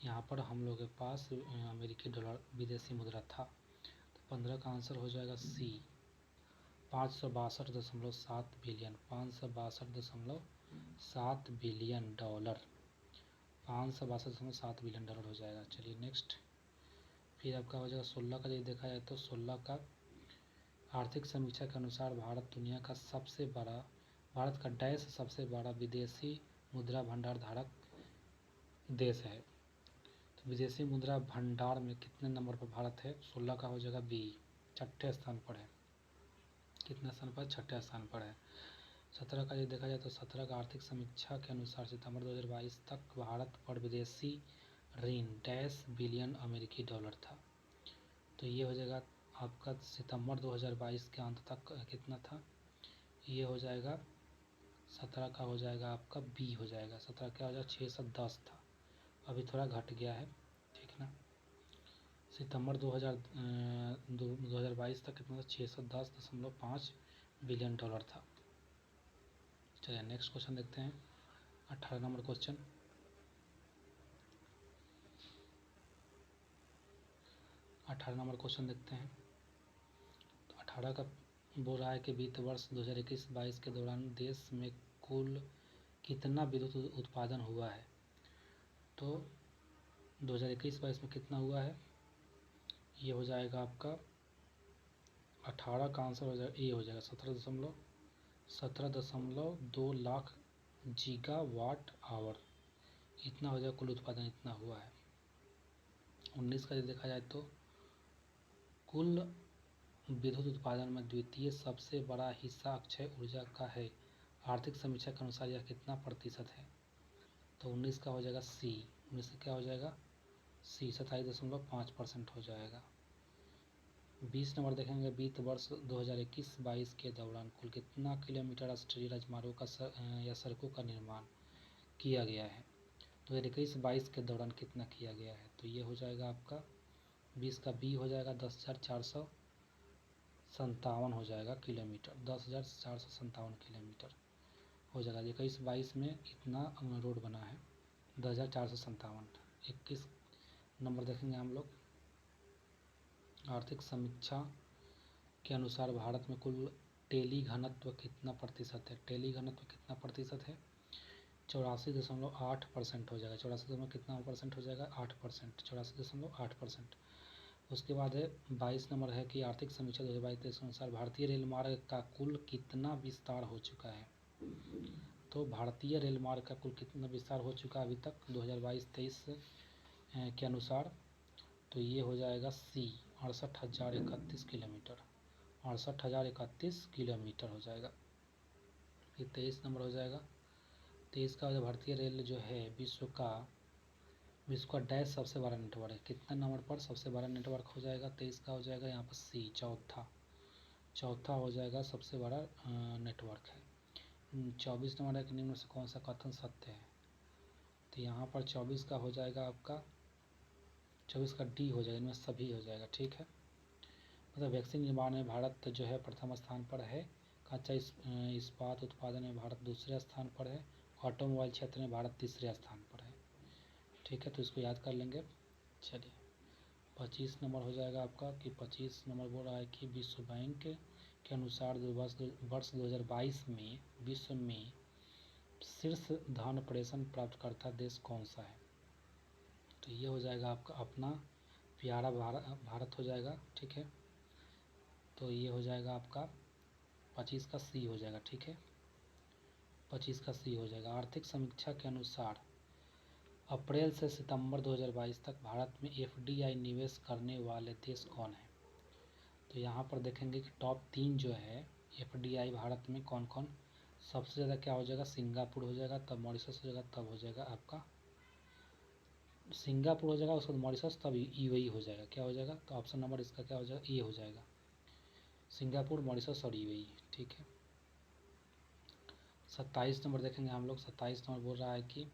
यहाँ पर हम लोग के पास अमेरिकी डॉलर विदेशी मुद्रा था? तो 15 का आंसर हो जाएगा सी, 562.7 billion, 562.7 billion dollar, 562.7 billion dollar हो जाएगा। चलिए नेक्स्ट, फिर आपका हो जाएगा 16 का यदि देखा जाए तो 16 का आर्थिक समीक्षा के अनुसार भारत का डैश सबसे बड़ा विदेशी मुद्रा भंडार धारक देश है। तो विदेशी मुद्रा भंडार में कितने नंबर पर भारत है? 16 का हो जाएगा बी, 6ठे स्थान पर है। कितने स्थान पर? 6ठे स्थान पर है। 17 का यदि देखा जाए तो 17 का आर्थिक समीक्षा के अनुसार सितंबर 2022 तक भारत पर विदेशी ऋण डैश बिलियन अमेरिकी डॉलर था। तो ये हो जाएगा आपका सितंबर 2022 के अंत तक कितना था? ये हो जाएगा 17 का हो जाएगा आपका बी हो जाएगा। 17 क्या हो जाएगा? 610 था, अभी थोड़ा घट गया है। ठीक ना, सितंबर 2022 तक कितना था? 610.5 बिलियन डॉलर था। चलिए नेक्स्ट क्वेश्चन देखते हैं, 18 नंबर क्वेश्चन। 18 नंबर क्वेश्चन देखते हैं। तो 18 का बोल रहा है कि वित्त वर्ष 2021-22 के दौरान देश में कुल कितना विद्युत उत्पादन हुआ है? तो 2021-22 में कितना हुआ है? ये हो जाएगा आपका 18 का आंसर हो जाएगा ए हो जाएगा, 17.2 लाख गीगावाट आवर, इतना हो जाएगा कुल उत्पादन, इतना हुआ है। 19 का देखा जाए तो कुल विद्युत उत्पादन में द्वितीय सबसे बड़ा हिस्सा अक्षय ऊर्जा का है। आर्थिक समीक्षा के अनुसार यह कितना प्रतिशत है? तो 19 का हो जाएगा सी, 19 का क्या हो जाएगा? सी, 27.5% हो जाएगा। 20 नंबर देखेंगे, वित्त वर्ष 2021-22 के दौरान कुल कितना किलोमीटर राष्ट्रीय राजमार्गों का या सड़कों का निर्माण किया गया है? 2021-22 के दौरान कितना किया गया है? तो ये हो जाएगा आपका 20 का बी हो जाएगा, 10,457 हो जाएगा किलोमीटर, 10,457 किलोमीटर हो जाएगा। 21-22 में इतना रोड बना है, 10,457। 21 नंबर देखेंगे हम लोग, आर्थिक समीक्षा के अनुसार भारत में कुल टेली घनत्व कितना प्रतिशत है? टेली घनत्व कितना प्रतिशत है? 84.8% हो जाएगा। 84 कितना परसेंट हो जाएगा? 8%, 84.8%। उसके बाद है 22 नंबर है कि आर्थिक समीक्षा 2022-23 के अनुसार भारतीय रेल मार्ग का कुल कितना विस्तार हो चुका है। तो भारतीय रेल मार्ग का कुल कितना विस्तार हो चुका है अभी तक 2022-23 के अनुसार, तो ये हो जाएगा सी 68,031 किलोमीटर, 68,031 किलोमीटर हो जाएगा। फिर 23 नंबर हो जाएगा, 23 का भारतीय रेल जो है विश्व का डैश सबसे बड़ा नेटवर्क है, कितने नंबर पर सबसे बड़ा नेटवर्क हो जाएगा। 23 का हो जाएगा यहाँ पर सी चौथा हो जाएगा सबसे बड़ा नेटवर्क है। 24 नंबर है कि निम्न में से कौन सा कथन सत्य है। तो यहाँ पर 24 का हो जाएगा आपका 24 का डी हो जाएगा, इनमें सभी हो जाएगा। ठीक है, मतलब वैक्सीन निर्माण में भारत जो है प्रथम स्थान पर है, कच्चा इस्पात उत्पादन में भारत दूसरे स्थान पर है, ऑटोमोबाइल क्षेत्र में भारत तीसरे स्थान पर है। ठीक है, तो इसको याद कर लेंगे। चलिए 25 नंबर हो जाएगा आपका कि 25 नंबर बोल रहा है कि विश्व बैंक के अनुसार वर्ष 2022 में विश्व में शीर्ष धन प्रेषण प्राप्तकर्ता देश कौन सा है। तो ये हो जाएगा आपका अपना प्यारा भारत हो जाएगा। ठीक है, तो ये हो जाएगा आपका 25 का सी हो जाएगा। ठीक है, 25 का सी हो जाएगा। आर्थिक समीक्षा के अनुसार अप्रैल से सितंबर 2022 तक भारत में एफडीआई निवेश करने वाले देश कौन है। तो यहाँ पर देखेंगे कि टॉप 3 जो है एफडीआई भारत में कौन कौन, सबसे ज़्यादा क्या हो जाएगा, सिंगापुर हो जाएगा, तब मॉरिशस हो जाएगा, तब हो जाएगा आपका सिंगापुर हो जाएगा, उसके बाद मॉरिशस, तब यूएई हो जाएगा। क्या हो जाएगा, तो ऑप्शन नंबर इसका क्या हो जाएगा, ए हो जाएगा, सिंगापुर, मॉरिशस और यूएई। ठीक है, 27 नंबर देखेंगे हम लोग। 27 नंबर बोल रहा है कि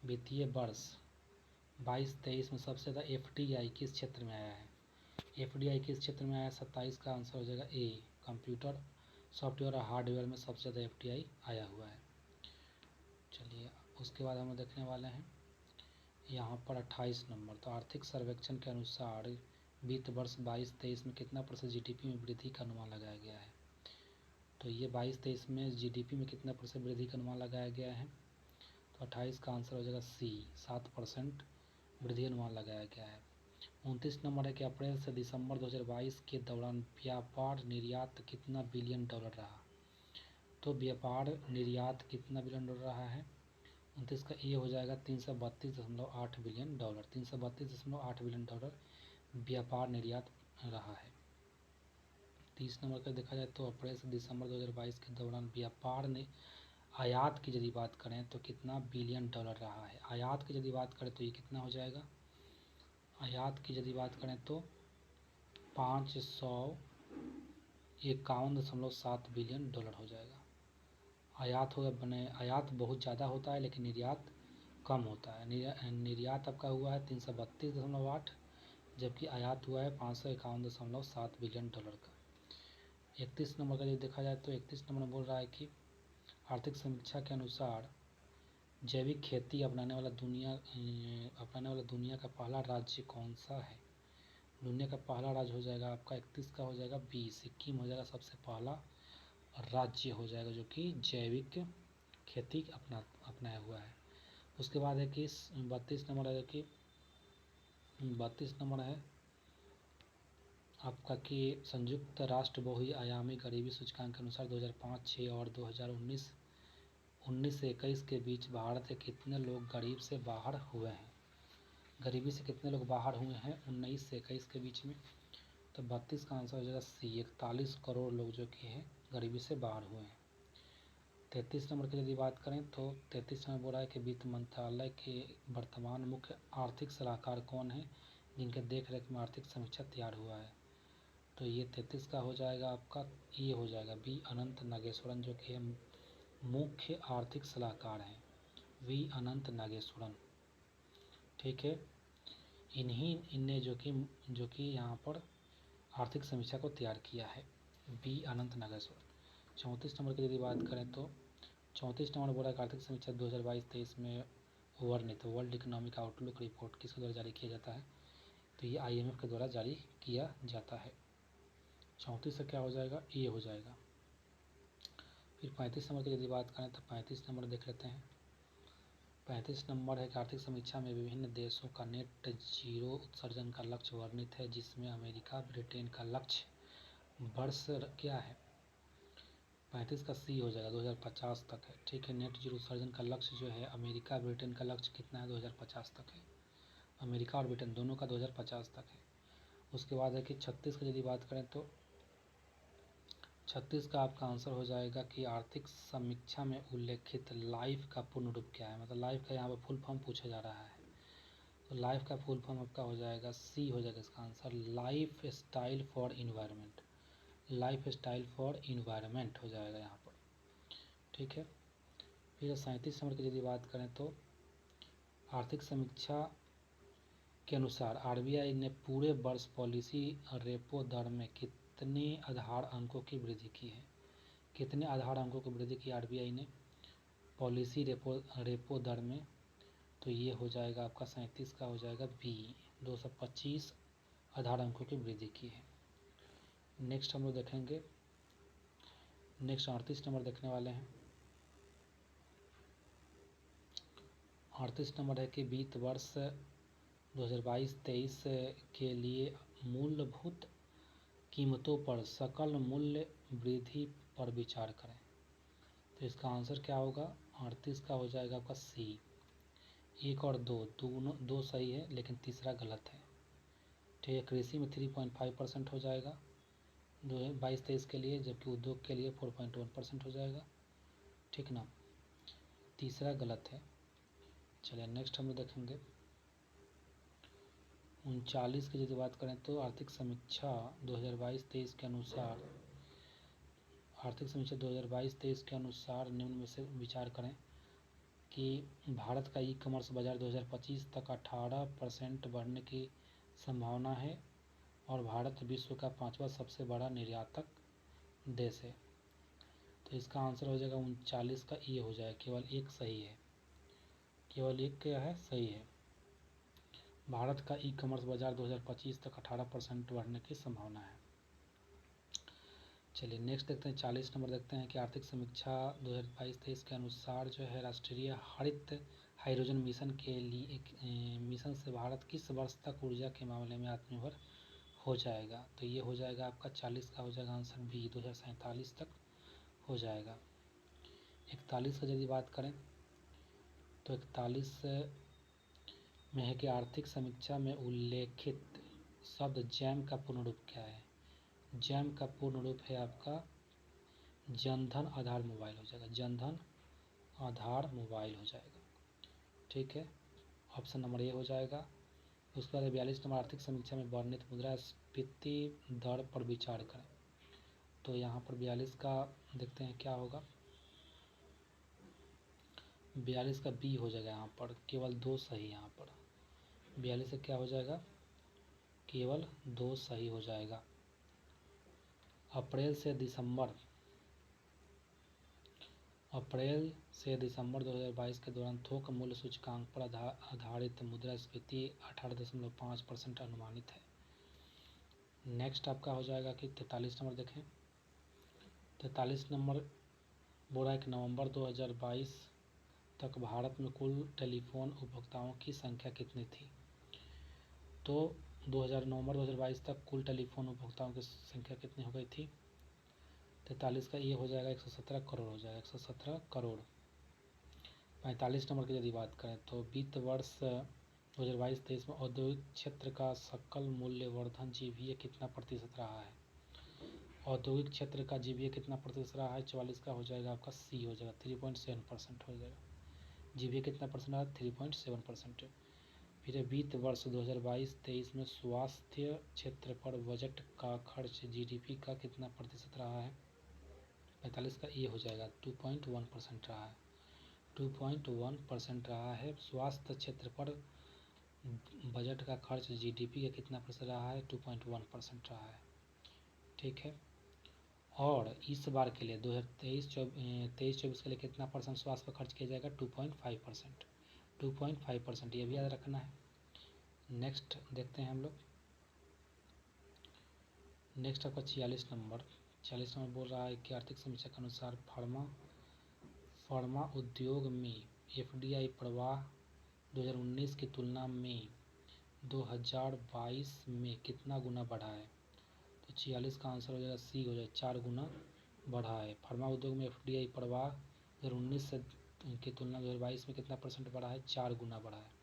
वित्तीय वर्ष 22-23 में सबसे ज़्यादा एफडीआई किस क्षेत्र में आया है। एफडीआई किस क्षेत्र में आया, 27 का आंसर हो जाएगा ए, कंप्यूटर सॉफ्टवेयर और हार्डवेयर में सबसे ज़्यादा एफडीआई आया हुआ है। चलिए उसके बाद हम देखने वाले हैं यहाँ पर 28 नंबर। तो आर्थिक सर्वेक्षण के अनुसार वित्त वर्ष 22-23 में कितना % जीडीपी में वृद्धि का अनुमान लगाया गया है। तो ये 22-23 में जीडीपी में कितना % वृद्धि का अनुमान लगाया गया है। तो 28 का आंसर हो जाएगा सी, 7% वृद्धि अनुमान लगाया गया है। 29 नंबर है कि अप्रैल से दिसंबर 2022 के दौरान व्यापार निर्यात कितना बिलियन डॉलर रहा। तो व्यापार निर्यात कितना बिलियन डॉलर रहा है। 29 का ए हो जाएगा 332.8 बिलियन डॉलर, 332.8 बिलियन डॉलर व्यापार निर्यात रहा है। 30 नंबर का देखा जाए तो अप्रैल से दिसंबर 2022 के दौरान व्यापार ने आयात की यदि बात करें तो कितना बिलियन डॉलर रहा है। आयात की यदि बात करें तो ये कितना हो जाएगा, आयात की यदि बात करें तो 551.7 बिलियन डॉलर हो जाएगा। आयात हो बने, आयात बहुत ज़्यादा होता है लेकिन निर्यात कम होता है। निर्यात आपका हुआ है 332.8, जबकि आयात हुआ है 551.7 बिलियन डॉलर का। 31 नंबर का यदि देखा जाए तो 31 नंबर बोल रहा है कि आर्थिक समीक्षा के अनुसार जैविक खेती अपनाने वाला दुनिया का पहला राज्य कौन सा है। दुनिया का पहला राज्य हो जाएगा आपका 31 का हो जाएगा बी, सिक्किम हो जाएगा सबसे पहला राज्य हो जाएगा जो कि जैविक खेती अपनाया हुआ है। उसके बाद है कि 32 नंबर है कि 32 नंबर है आपका कि संयुक्त राष्ट्र बहुआयामी गरीबी सूचकांक के अनुसार 2005-06 और 2019 से 21 के बीच भारत से कितने लोग गरीब से बाहर हुए हैं। गरीबी से कितने लोग बाहर हुए हैं 19 से 21 के बीच में। तो 32 का आंसर हो जाएगा सी, 41 करोड़ लोग जो कि हैं गरीबी से बाहर हुए हैं। 33 नंबर की यदि बात करें तो 33 नंबर बोल रहा है कि वित्त मंत्रालय के वर्तमान मुख्य आर्थिक सलाहकार कौन है जिनके देख रेख में आर्थिक समीक्षा तैयार हुआ है। तो ये 33 का हो जाएगा आपका, ये हो जाएगा बी, अनंत नागेश्वरन जो कि मुख्य आर्थिक सलाहकार हैं, वी अनंत नागेश्वरन। ठीक है, इनने जो कि यहाँ पर आर्थिक समीक्षा को तैयार किया है, बी अनंत नागेश्वरन। 34 नंबर की यदि बात करें तो 34 नंबर बोला कि आर्थिक समीक्षा 2022-23 में वर्णित वर्ल्ड इकोनॉमिक आउटलुक रिपोर्ट किसके द्वारा जारी किया जाता है। तो ये IMF के द्वारा जारी किया जाता है। 34 से क्या हो जाएगा, ए हो जाएगा। फिर 35 नंबर की यदि बात करें तो 35 नंबर देख लेते हैं। 35 नंबर है कि आर्थिक समीक्षा में विभिन्न देशों का नेट जीरो उत्सर्जन का लक्ष्य वर्णित है, जिसमें अमेरिका ब्रिटेन का लक्ष्य वर्ष क्या है। 35 का सी हो जाएगा, 2050 तक है। ठीक है, नेट जीरो उत्सर्जन का लक्ष्य जो है अमेरिका ब्रिटेन का लक्ष्य कितना है, 2050 तक है। अमेरिका और ब्रिटेन दोनों का 2050 तक है। उसके बाद है कि 36 की यदि बात करें तो 36 का आपका आंसर हो जाएगा कि आर्थिक समीक्षा में उल्लेखित लाइफ का पूर्ण रूप क्या है। मतलब लाइफ का यहाँ पर फुल फॉर्म पूछा जा रहा है, तो लाइफ का फुल फॉर्म आपका हो जाएगा सी हो जाएगा इसका answer, life style for environment. Life style for environment हो जाएगा यहाँ पर। ठीक है, फिर 37 नंबर की यदि बात करें तो आर्थिक समीक्षा के अनुसार आरबीआई ने पूरे वर्ष पॉलिसी रेपो दर में कितने आधार अंकों की वृद्धि की है। कितने आधार अंकों की वृद्धि की आरबीआई ने पॉलिसी रेपो दर में, तो ये हो जाएगा आपका 37 का हो जाएगा बी, 225 आधार अंकों की वृद्धि की है। नेक्स्ट हम लोग देखेंगे, नेक्स्ट 38 नंबर देखने वाले हैं। 38 नंबर है कि वित्त वर्ष 2022-23 के लिए मूलभूत कीमतों पर सकल मूल्य वृद्धि पर विचार करें। तो इसका आंसर क्या होगा, 38 का हो जाएगा आपका सी। 1 और 2 दोनों, 2 सही है लेकिन तीसरा गलत है। ठीक है, कृषि में 3.5% हो जाएगा 22-23 के लिए, जबकि उद्योग के लिए 4.1% हो जाएगा। ठीक ना, तीसरा गलत है। चलिए नेक्स्ट हम लोग देखेंगे 39 की यदि बात करें तो आर्थिक समीक्षा 2022-23 के अनुसार, आर्थिक समीक्षा 2022-23 के अनुसार निम्न में से विचार करें कि भारत का ई कॉमर्स बाजार 2025 तक 18% बढ़ने की संभावना है और भारत विश्व का 5वां सबसे बड़ा निर्यातक देश है। तो इसका आंसर हो जाएगा 39 का ये हो जाएगा, केवल एक सही है, केवल एक क्या है सही है। भारत का ई कॉमर्स बाजार 2025 तक 18% बढ़ने की संभावना है। चलिए नेक्स्ट देखते हैं 40 नंबर देखते हैं कि आर्थिक समीक्षा 2022-23 के अनुसार जो है राष्ट्रीय हरित हाइड्रोजन मिशन के लिए मिशन से भारत किस वर्ष तक ऊर्जा के मामले में आत्मनिर्भर हो जाएगा। तो ये हो जाएगा आपका 40 का हो जाएगा आंसर बी, 2047 तक हो जाएगा। 41 का यदि बात करें तो 41 में है कि आर्थिक समीक्षा में उल्लेखित शब्द जैम का पूर्ण रूप क्या है। जैम का पूर्ण रूप है आपका जनधन आधार मोबाइल हो जाएगा, जनधन आधार मोबाइल हो जाएगा। ठीक है, ऑप्शन नंबर ए हो जाएगा। उसके बाद 42 नंबर आर्थिक समीक्षा में वर्णित मुद्रास्फीति दर पर विचार करें। तो यहाँ पर 42 का देखते हैं क्या होगा, 42 का बी हो जाएगा। यहाँ पर केवल 2 सही, यहाँ पर 42 से क्या हो जाएगा, केवल 2 सही हो जाएगा। अप्रैल से दिसंबर 2022 के दौरान थोक मूल्य सूचकांक पर आधारित मुद्रास्फीति 18.5% अनुमानित है। नेक्स्ट आपका हो जाएगा कि 43 नंबर देखें। 43 नंबर बोल रहा है कि नवंबर 2022 तक भारत में कुल टेलीफोन उपभोक्ताओं की संख्या कितनी थी। तो नवंबर 2022 तक कुल टेलीफोन उपभोक्ताओं की संख्या कितनी हो गई थी। 43 का ये हो जाएगा 117 करोड़ हो जाएगा, 117 करोड़। 45 नंबर की यदि बात करें तो वित्त वर्ष 2022-23 में औद्योगिक क्षेत्र का सकल मूल्य वर्धन जीवीए कितना प्रतिशत रहा है। औद्योगिक क्षेत्र का जीवीए कितना प्रतिशत रहा है, 44 का हो जाएगा आपका सी हो जाएगा, 3.7% हो जाएगा। जीवीए कितना परसेंट रहा, 3.7%। फिर वित्त वर्ष 2022-23 में स्वास्थ्य क्षेत्र पर बजट का खर्च जीडीपी का कितना प्रतिशत रहा है। 45 का ये हो जाएगा 2.1% रहा है, 2.1% रहा है। स्वास्थ्य क्षेत्र पर बजट का खर्च जीडीपी का कितना प्रतिशत रहा है, 2.1% रहा है। ठीक है, और इस बार के लिए 2023-24 के लिए कितना परसेंट स्वास्थ्य पर खर्च किया जाएगा, 2.5%, 2.5%, ये भी याद रखना है। नेक्स्ट देखते हैं हम लोग, नेक्स्ट आपका 46 नंबर बोल रहा है कि आर्थिक समीक्षा के अनुसार फार्मा उद्योग में एफडीआई प्रवाह 2019 की तुलना में 2022 में कितना गुना बढ़ा है? तो 46 का आंसर हो जाएगा सी हो जाएगा, 4 गुना बढ़ा है। फार्मा उद्योग में एफडीआई प्रवाह 2019 से की तुलना में 2022 में कितना % बढ़ा है? 4 गुना बढ़ा है।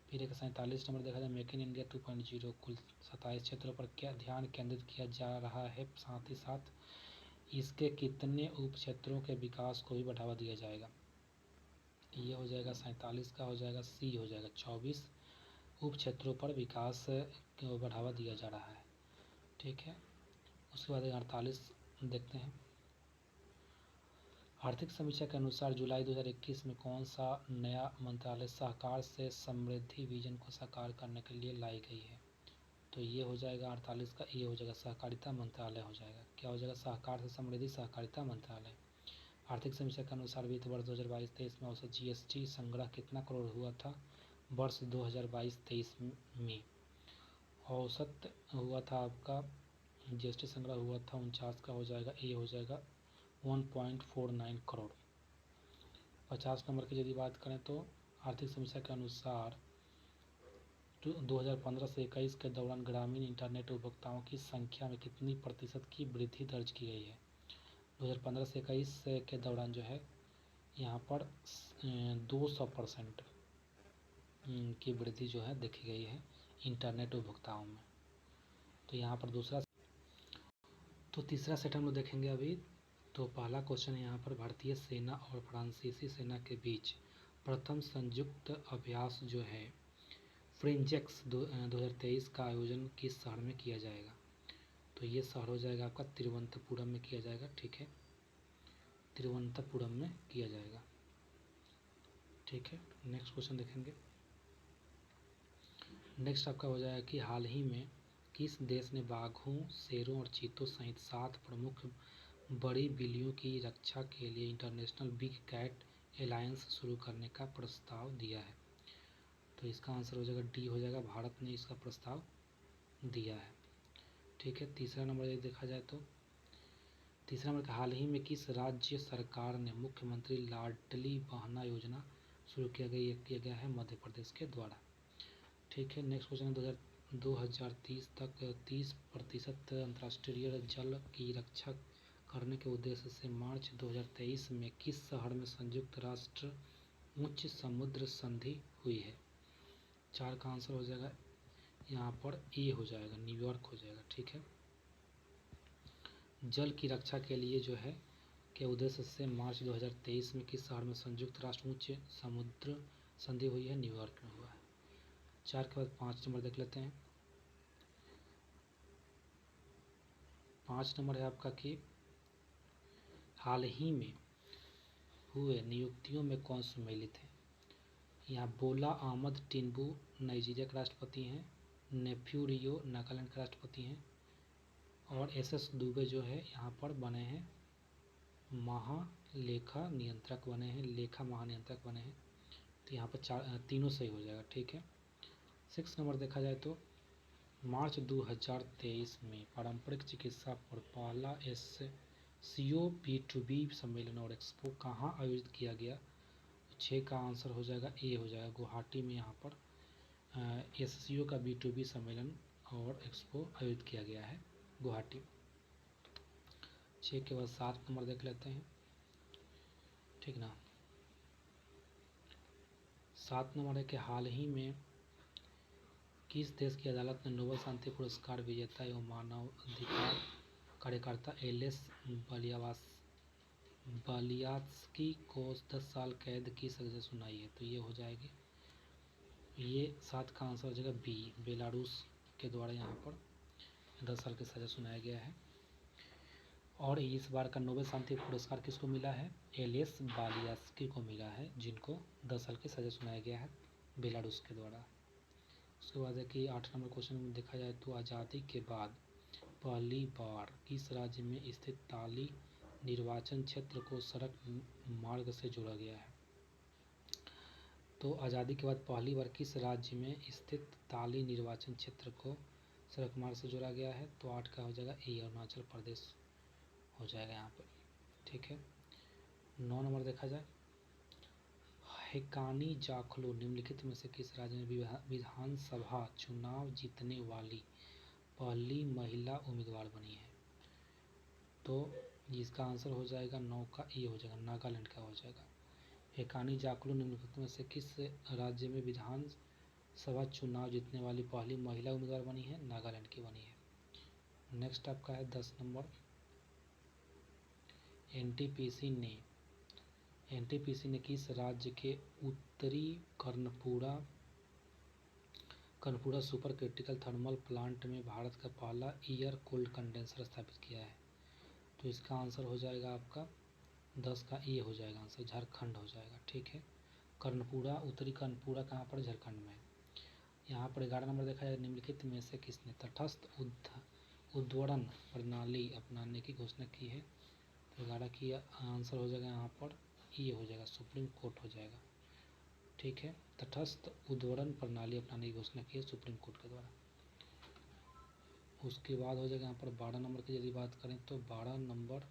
फिर एक 47 नंबर देखा जाए, मेक इन इंडिया 2.0 कुल 27 क्षेत्रों पर क्या ध्यान केंद्रित किया जा रहा है, साथ ही साथ इसके कितने उप क्षेत्रों के विकास को भी बढ़ावा दिया जाएगा? ये हो जाएगा 47 का हो जाएगा सी हो जाएगा, 24 उप क्षेत्रों पर विकास को बढ़ावा दिया जा रहा है। ठीक है, उसके बाद 48 देखते हैं। आर्थिक समीक्षा के अनुसार जुलाई 2021 में कौन सा नया मंत्रालय सहकार से समृद्धि विजन को साकार करने के लिए लाई गई है? तो ये हो जाएगा 48 का, ये हो जाएगा सहकारिता मंत्रालय हो जाएगा। क्या हो जाएगा? सहकार से समृद्धि सहकारिता मंत्रालय। आर्थिक समीक्षा के अनुसार वित्त वर्ष 2022-23 में औसत जीएसटी संग्रह कितना करोड़ हुआ था? वर्ष 2022-23 में औसत हुआ था आपका जीएसटी संग्रह हुआ था 49 का हो जाएगा, ये हो जाएगा 1.49 करोड़। 50 नंबर की यदि बात करें तो आर्थिक समीक्षा के अनुसार 2015 से 21 के दौरान ग्रामीण इंटरनेट उपभोक्ताओं की संख्या में कितनी % की वृद्धि दर्ज की गई है? 2015 से 21 के दौरान जो है यहाँ पर 200% की वृद्धि जो है देखी गई है इंटरनेट उपभोक्ताओं में। तो यहाँ पर दूसरा, तो तीसरा सेट हम लोग देखेंगे अभी। तो पहला क्वेश्चन है यहाँ पर, भारतीय सेना और फ्रांसीसी सेना के बीच प्रथम संयुक्त अभ्यास जो है फ्रिंजेक्स 2023 का आयोजन किस शहर में किया जाएगा? तो ये शहर हो जाएगा आपका तिरुवनंतपुरम में किया जाएगा। ठीक है, तिरुवनंतपुरम में किया जाएगा। ठीक है, नेक्स्ट क्वेश्चन देखेंगे। नेक्स्ट आपका हो जाएगा कि हाल ही में किस देश ने बाघों, शेरों और चीतों सहित 7 प्रमुख बड़ी बिल्लियों की रक्षा के लिए इंटरनेशनल बिग कैट एलायंस शुरू करने का प्रस्ताव दिया है? तो इसका आंसर हो जाएगा डी हो जाएगा, भारत ने इसका प्रस्ताव दिया है। ठीक है, तीसरा नंबर यदि देखा जाए तो तीसरा नंबर हाल ही में किस राज्य सरकार ने मुख्यमंत्री लाडली बहना योजना शुरू किया गया है? मध्य प्रदेश के द्वारा। ठीक है, नेक्स्ट क्वेश्चन है 2030 तक 30% अंतर्राष्ट्रीय जल की रक्षा करने के उद्देश्य से मार्च 2023 में किस शहर में संयुक्त राष्ट्र उच्च समुद्र संधि हुई है? 4 का आंसर हो जाएगा यहाँ पर ए हो जाएगा, न्यूयॉर्क हो जाएगा। ठीक है, जल की रक्षा के लिए जो है के उद्देश्य से मार्च 2023 में किस शहर में संयुक्त राष्ट्र उच्च समुद्र संधि हुई है? न्यूयॉर्क में हुआ है। 4 के बाद 5 नंबर देख लेते हैं। 5 नंबर है आपका कि हाल ही में हुए नियुक्तियों में कौन सम्मिलित है? यहाँ बोला अहमद टिनबू नाइजीरिया के राष्ट्रपति हैं, नेफ्यू रियो नागालैंड के राष्ट्रपति हैं, और एसएस दुबे जो है यहाँ पर बने हैं महालेखा नियंत्रक बने हैं, लेखा महानियंत्रक बने हैं। तो यहाँ पर तीनों सही हो जाएगा। ठीक है, 6 नंबर देखा जाए तो मार्च 2023 में पारंपरिक चिकित्सा पर पहला SCO B2B सम्मेलन और एक्सपो कहाँ आयोजित किया गया? 6 का आंसर हो जाएगा ए हो जाएगा, गुवाहाटी में यहाँ पर SCO का B2B सम्मेलन और एक्सपो आयोजित किया गया है गुवाहाटी। 6 के बाद 7 नंबर देख लेते हैं। ठीक ना, 7 नंबर है कि हाल ही में किस देश की अदालत ने नोबेल शांति पुरस्कार विजेता एवं मानवाधिकार कार्यकर्ता एलिस बालियात्स्की को 10 साल कैद की सजा सुनाई है? तो ये हो जाएगी, ये 7 का आंसर हो जाएगा बी, बेलारूस के द्वारा यहाँ पर 10 साल की सजा सुनाया गया है। और इस बार का नोबेल शांति पुरस्कार किसको मिला है? एलिस बालियात्स्की को मिला है, जिनको 10 साल की सजा सुनाया गया है बेलारूस के द्वारा। उसके बाद है कि 8 नंबर क्वेश्चन में देखा जाए तो आज़ादी के बाद पहली बार किस राज्य में स्थित ताली निर्वाचन क्षेत्र को सड़क मार्ग से जोड़ा गया है? तो आज़ादी के बाद पहली बार किस राज्य में स्थित ताली निर्वाचन क्षेत्र को सड़क मार्ग से जोड़ा गया है? तो 8 का हो जाएगा ए, अरुणाचल प्रदेश हो जाएगा यहाँ पर। ठीक है, 9 नंबर देखा जाए, हैकानी जाखलो निम्नलिखित में से किस राज्य में विधानसभा चुनाव जीतने वाली पहली महिला उम्मीदवार बनी है? तो इसका आंसर हो जाएगा 9 का ए हो जाएगा, नागालैंड का हो जाएगा। हैकानी जाखलो निम्नलिखित में से किस राज्य में विधानसभा चुनाव जीतने वाली पहली महिला उम्मीदवार बनी है? नागालैंड की बनी है। नेक्स्ट आपका है 10 नंबर। एनटीपीसी ने किस राज्य के उत्तरी Karanpura super critical thermal plant में भारत का पहला एयर कूल्ड कंडेंसर स्थापित किया है? तो इसका आंसर हो जाएगा आपका 10 का ए हो जाएगा आंसर, झारखंड हो जाएगा। ठीक है, कर्णपुरा, उत्तरी कर्णपुरा कहाँ पर? झारखंड में। यहाँ पर 11 नंबर देखा जाए, निम्नलिखित में से किसने तटस्थ उद्वरण प्रणाली अपनाने की घोषणा की है? तो 11 की आंसर हो जाएगा यहाँ पर ये हो जाएगा, सुप्रीम कोर्ट हो जाएगा। ठीक है, तटस्थ उद्वरण प्रणाली अपनाने की घोषणा की है सुप्रीम कोर्ट के द्वारा। उसके बाद हो जाएगा यहाँ पर 12 नंबर की यदि बात करें तो 12 नंबर,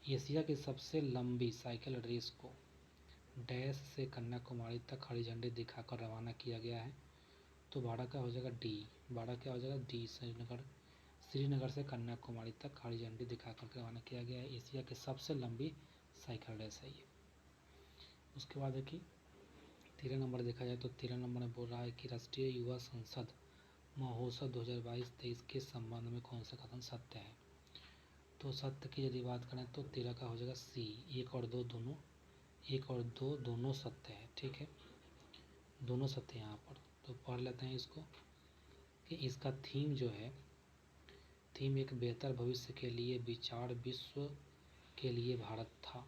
एशिया की सबसे लंबी साइकिल रेस को डैश से कन्याकुमारी तक हरी झंडी दिखाकर रवाना किया गया है? तो 12 का हो जाएगा डी। 12 क्या हो जाएगा? डी, श्रीनगर से कन्याकुमारी तक हरी झंडी दिखाकर रवाना किया गया है। एशिया की सबसे लंबी साइकिल रेस है ये। उसके बाद है कि 13 नंबर देखा जाए तो 13 नंबर में बोल रहा है कि राष्ट्रीय युवा संसद महोत्सव 2022-23 के संबंध में कौन सा कथन सत्य है? तो सत्य की यदि बात करें तो 13 का हो जाएगा सी, 1 और 2 दोनों सत्य है। ठीक है, दोनों सत्य यहाँ पर। तो पढ़ लेते हैं इसको कि इसका थीम जो है, थीम एक बेहतर भविष्य के लिए विचार विश्व के लिए भारत था।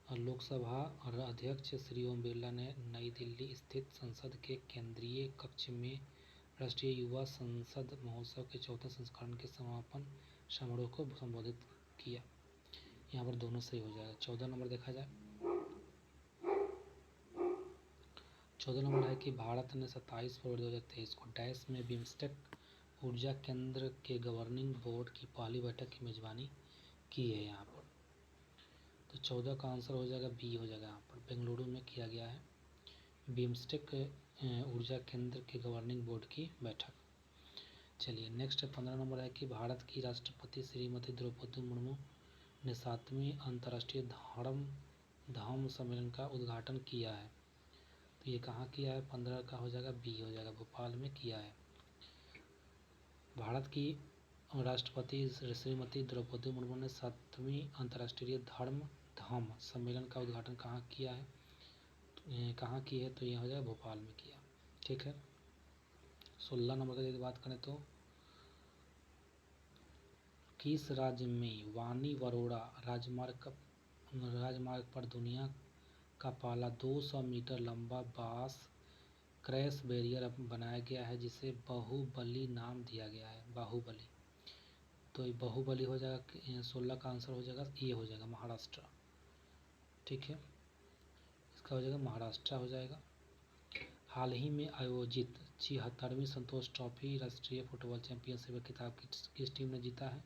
और लोकसभा अध्यक्ष श्री ओम बिरला ने नई दिल्ली स्थित संसद के केंद्रीय कक्ष में राष्ट्रीय युवा संसद महोत्सव के 4थे संस्करण के समापन समारोह को संबोधित किया। यहाँ पर दोनों सही हो जाएगा। 14 नंबर देखा जाए, 14 नंबर है कि भारत ने 27 फरवरी 2023 को डैश में बिम्स्टेक ऊर्जा केंद्र के गवर्निंग बोर्ड की पहली बैठक की मेजबानी की है। यहाँ पर तो 14 का आंसर हो जाएगा बी हो जाएगा। यहाँ पर बेंगलुरु में किया गया है बिम्स्टेक ऊर्जा केंद्र के गवर्निंग बोर्ड की बैठक। चलिए नेक्स्ट 15 नंबर है कि भारत की राष्ट्रपति श्रीमती द्रौपदी मुर्मू ने 7वीं अंतर्राष्ट्रीय धम्म सम्मेलन का उद्घाटन किया है। तो ये कहाँ किया है? 15 का हो जाएगा बी हो जाएगा, भोपाल में किया है। भारत की राष्ट्रपति श्रीमती द्रौपदी मुर्मू ने 7वीं अंतर्राष्ट्रीय धम्म सम्मेलन का उद्घाटन कहाँ किया है? कहाँ की है? तो यह हो जाएगा भोपाल में किया। ठीक है, 16 नंबर की यदि बात करें तो किस राज्य में वानी वरोड़ा राजमार्ग पर दुनिया का पहला 200 मीटर लंबा बांस क्रैश बैरियर बनाया गया है जिसे बाहुबली नाम दिया गया है? बाहुबली, तो ये बाहुबली हो जाएगा। 16 का आंसर हो जाएगा ये हो जाएगा महाराष्ट्र। ठीक है, इसका हो जाएगा महाराष्ट्र हो जाएगा। हाल ही में आयोजित 76वीं संतोष ट्रॉफी राष्ट्रीय फुटबॉल चैंपियनशिप का खिताब किस टीम ने जीता है?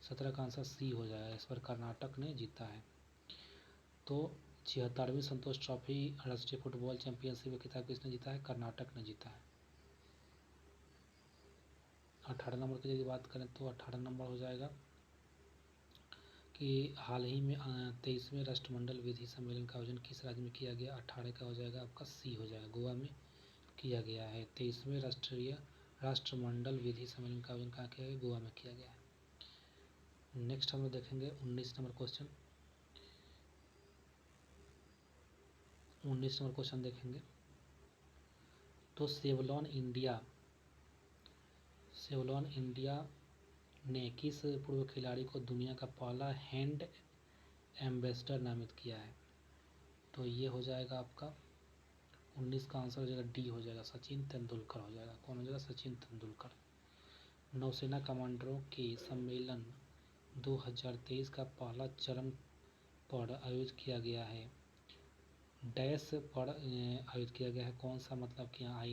17 का आंसर सी हो जाएगा, इस पर कर्नाटक ने जीता है। तो 76वीं संतोष ट्रॉफी राष्ट्रीय फुटबॉल चैंपियनशिप का खिताब किसने जीता है? कर्नाटक ने जीता है। 18 नंबर की यदि बात करें तो 18 नंबर हो जाएगा कि हाल ही में 23वें राष्ट्रमंडल विधि सम्मेलन का आयोजन किस राज्य में किया गया? 18 का हो जाएगा आपका सी हो जाएगा, गोवा में किया गया है। 23वें राष्ट्रमंडल विधि सम्मेलन का आयोजन कहाँ किया गया? गोवा में किया गया है। नेक्स्ट हम लोग देखेंगे 19 नंबर क्वेश्चन। 19 नंबर क्वेश्चन देखेंगे तो सेवलॉन इंडिया ने किस पूर्व खिलाड़ी को दुनिया का पहला हैंड एम्बेसडर नामित किया है? तो ये हो जाएगा आपका 19 का आंसर हो जाएगा डी हो जाएगा, सचिन तेंदुलकर हो जाएगा। कौन हो जाएगा? सचिन तेंदुलकर। नौसेना कमांडरों के सम्मेलन 2023 का पहला चरण पर आयोजित किया गया है। डैश पर आयोजित किया गया है, कौन सा? मतलब कि यहाँ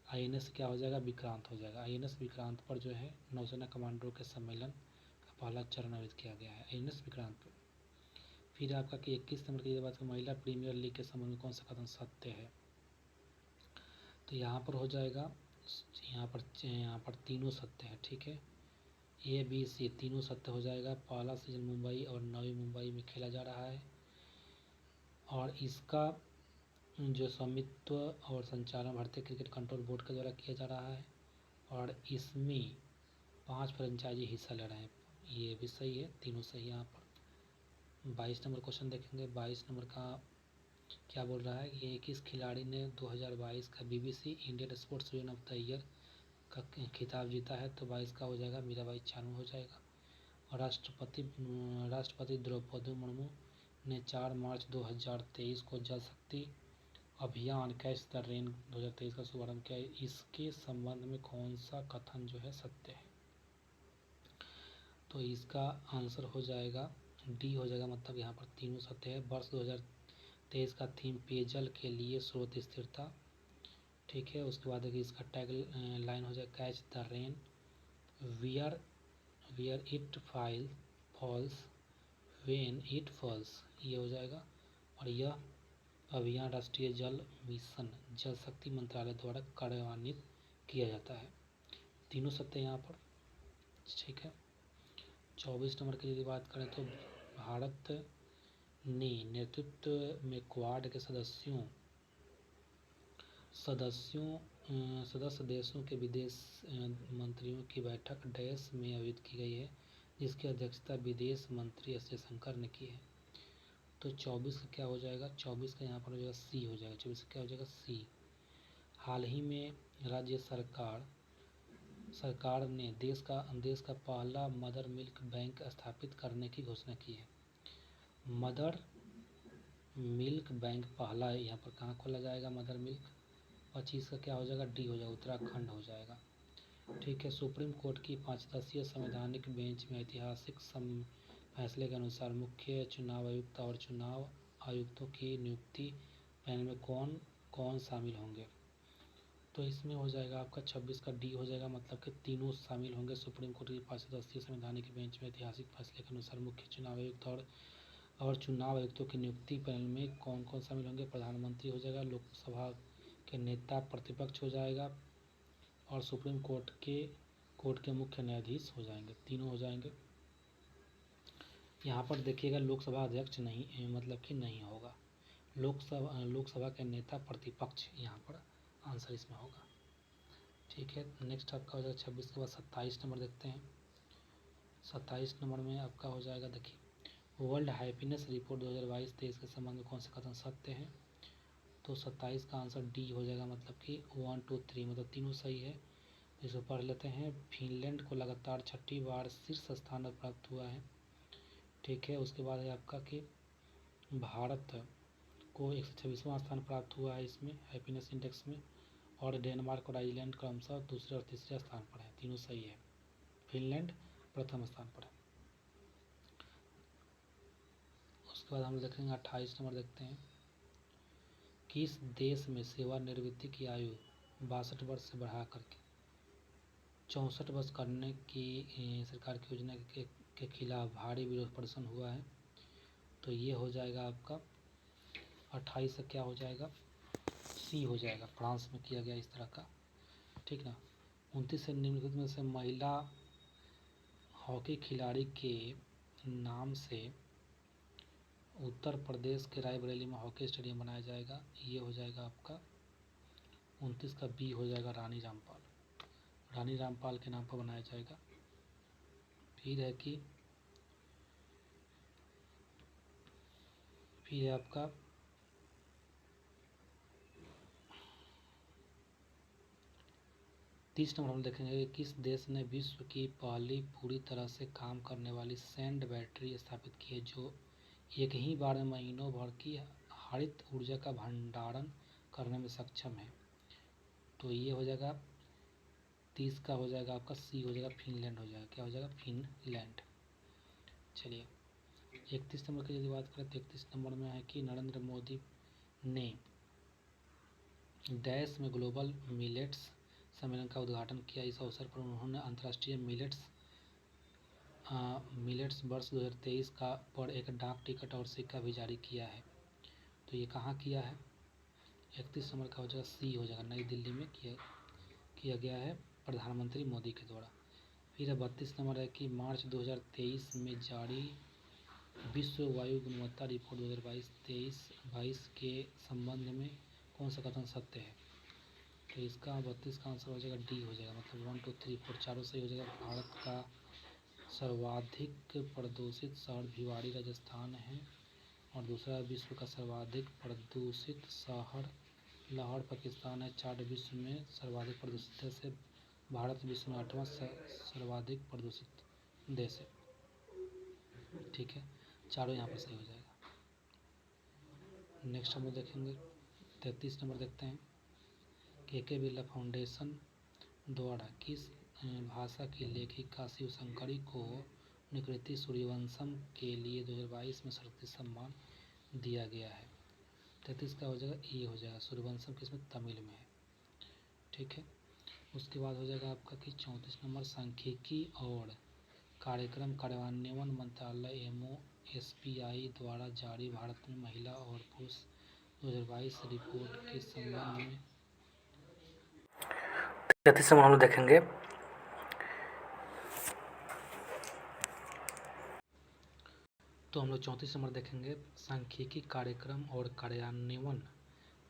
INS क्या हो जाएगा? विक्रांत हो जाएगा। INS विक्रांत पर जो है नौसेना कमांडरों के सम्मेलन का पहला चरण आयोजित किया गया है, INS विक्रांत पर। फिर आपका कि 21 नंबर की बात करें महिला प्रीमियर लीग के संबंध में कौन सा कथन सत्य है, तो यहाँ पर हो जाएगा, यहाँ पर तीनों सत्य है। ठीक है, ए बी सी तीनों सत्य हो जाएगा। पहला सीजन मुंबई और नवी मुंबई में खेला जा रहा है और इसका जो स्वामित्व और संचालन भारतीय क्रिकेट कंट्रोल बोर्ड के द्वारा किया जा रहा है और इसमें 5 फ्रेंचाइजी हिस्सा ले रहे हैं। ये भी सही है, तीनों सही है। यहाँ पर 22 नंबर क्वेश्चन देखेंगे। 22 नंबर का क्या बोल रहा है, ये किस खिलाड़ी ने 2022 का BBC Indian sports women of the year का खिताब जीता है, तो 22 का हो जाएगा मीराबाई चानू हो जाएगा। और राष्ट्रपति द्रौपदी मुर्मू ने 4 मार्च 2023 को जल शक्ति अभियान कैच द रेन 2023 का शुभारंभ किया। इसके संबंध में कौन सा कथन जो है सत्य है, तो इसका आंसर हो जाएगा डी हो जाएगा, मतलब यहाँ पर तीनों सत्य है। वर्ष 2023 का थीम पेयजल के लिए स्रोत स्थिरता। ठीक है, उसके बाद देखिए इसका टैग लाइन हो जाएगा catch the rain wear it falls when it falls, ये हो जाएगा। और यह अभियान राष्ट्रीय जल मिशन जल शक्ति मंत्रालय द्वारा कार्यान्वित किया जाता है। तीनों सत्य यहाँ पर। ठीक है, 24 नंबर की यदि बात करें तो भारत ने नेतृत्व में क्वाड के सदस्य देशों के विदेश मंत्रियों की बैठक डैश में आयोजित की गई है, जिसकी अध्यक्षता विदेश मंत्री एस जयशंकर ने की है। तो 24 का क्या हो जाएगा, 24 का यहाँ पर हो जाएगा सी हो जाएगा। 24 का क्या हो जाएगा सी। हाल ही में राज्य सरकार ने देश का पहला मदर मिल्क बैंक स्थापित करने की घोषणा की है। मदर मिल्क बैंक पहला है, यहाँ पर कहाँ खोला जाएगा मदर मिल्क। 25 का क्या हो जाएगा डी हो जाएगा, उत्तराखंड हो जाएगा। ठीक है, सुप्रीम कोर्ट की 5 सदस्यीय संवैधानिक बेंच में ऐतिहासिक फैसले के अनुसार मुख्य चुनाव आयुक्त और चुनाव आयुक्तों की नियुक्ति पैनल में कौन कौन शामिल होंगे, तो इसमें हो जाएगा आपका 26 का डी हो जाएगा, मतलब कि तीनों शामिल होंगे। सुप्रीम कोर्ट की 5 सदस्यीय संवैधानिक बेंच में ऐतिहासिक फैसले के अनुसार मुख्य चुनाव आयुक्त और चुनाव आयुक्तों की नियुक्ति पैनल में कौन कौन शामिल होंगे, प्रधानमंत्री हो जाएगा, लोकसभा के नेता प्रतिपक्ष हो जाएगा और सुप्रीम कोर्ट के मुख्य न्यायाधीश हो जाएंगे, तीनों हो जाएंगे। यहाँ पर देखिएगा लोकसभा अध्यक्ष नहीं, मतलब कि नहीं होगा, लोकसभा के नेता प्रतिपक्ष यहाँ पर आंसर इसमें होगा। ठीक है, नेक्स्ट आपका हो जाएगा 26 के बाद 27 नंबर देखते हैं। 27 नंबर में आपका हो जाएगा, देखिए वर्ल्ड हैप्पीनेस रिपोर्ट 2022-23 के संबंध में कौन से कथन सत्य है, तो 27 का आंसर डी हो जाएगा, मतलब कि 1 2 3 मतलब तीनों सही है। इसको पढ़ लेते हैं। फिनलैंड को लगातार 6ठी बार शीर्ष स्थान प्राप्त हुआ है। ठीक है, उसके बाद है आपका कि भारत को 126वां स्थान प्राप्त हुआ है इसमें हैप्पीनेस इंडेक्स में, और डेनमार्क और आइसलैंड क्रमशः दूसरे और तीसरे स्थान पर है, तीनों सही है। फिनलैंड प्रथम स्थान पर है। उसके बाद हम देखेंगे 28 नंबर देखते हैं। किस देश में सेवानिवृत्ति की आयु 62 वर्ष से बढ़ा करके 64 वर्ष करने की सरकार की योजना के खिलाफ भारी विरोध प्रदर्शन हुआ है, तो ये हो जाएगा आपका 28 से क्या हो जाएगा सी हो जाएगा, फ्रांस में किया गया इस तरह का। ठीक ना। 29 से निम्नलिखित में से महिला हॉकी खिलाड़ी के नाम से उत्तर प्रदेश के रायबरेली में हॉकी स्टेडियम बनाया जाएगा, ये हो जाएगा आपका 29 का बी हो जाएगा रानी रामपाल के नाम पर बनाया जाएगा। फिर है आपका 30 नंबर हम देखेंगे किस देश ने विश्व की पहली पूरी तरह से काम करने वाली सैंड बैटरी स्थापित की है, जो एक ही बार में महीनों भर की हरित ऊर्जा का भंडारण करने में सक्षम है, तो ये हो जाएगा 30 का हो जाएगा आपका सी हो जाएगा, फिनलैंड हो जाएगा। क्या हो जाएगा फिनलैंड। चलिए 31 नंबर की यदि बात करें तो 31 नंबर में है कि नरेंद्र मोदी ने डैश में ग्लोबल मिलेट्स सम्मेलन का उद्घाटन किया। इस अवसर पर उन्होंने अंतर्राष्ट्रीय मिलेट्स मिलेट्स वर्ष 2023 का पर एक डाक टिकट और सिक्का भी जारी किया है। तो ये कहाँ किया है? 31 नंबर का हो जाएगा सी हो जाएगा, नई दिल्ली में किया गया है प्रधानमंत्री मोदी के द्वारा। फिर 32 नंबर है कि मार्च 2023 में जारी विश्व वायु गुणवत्ता रिपोर्ट 2022 के संबंध में कौन सा कथन सत्य है? तो इसका 32 का आंसर हो जाएगा डी हो जाएगा, मतलब 1 2 3 4 चारों सही हो जाएगा। भारत का सर्वाधिक प्रदूषित शहर भिवाड़ी राजस्थान है, और दूसरा विश्व का सर्वाधिक प्रदूषित शहर लाहौर पाकिस्तान है। 4 विश्व में सर्वाधिक प्रदूषित देश है, भारत विश्व में 8वां सर्वाधिक प्रदूषित देश है। ठीक है, चारों यहाँ पर सही हो जाएगा। नेक्स्ट हम लोग देखेंगे 33 नंबर देखते हैं। के बिरला फाउंडेशन द्वारा किस भाषा की लेखिका शिवशंकरी को निकृति सूर्यवंशम के लिए 2022 में सर्वोत्कृष्ट सम्मान दिया गया है? 33 का हो जाएगा ये हो जाएगा, सूर्यवंशम किसमें? तमिल में है। ठीक है, उसके बाद हो जाएगा आपका कि 34 नंबर सांख्यिकी और कार्यक्रम कार्यान्वयन मंत्रालय MoSPI द्वारा जारी भारत में महिला और पुरुष 2022 रिपोर्ट के संबंध में 33 नंबर हम लोग देखेंगे। तो हम लोग 34 नंबर देखेंगे, सांख्यिकी कार्यक्रम और कार्यान्वयन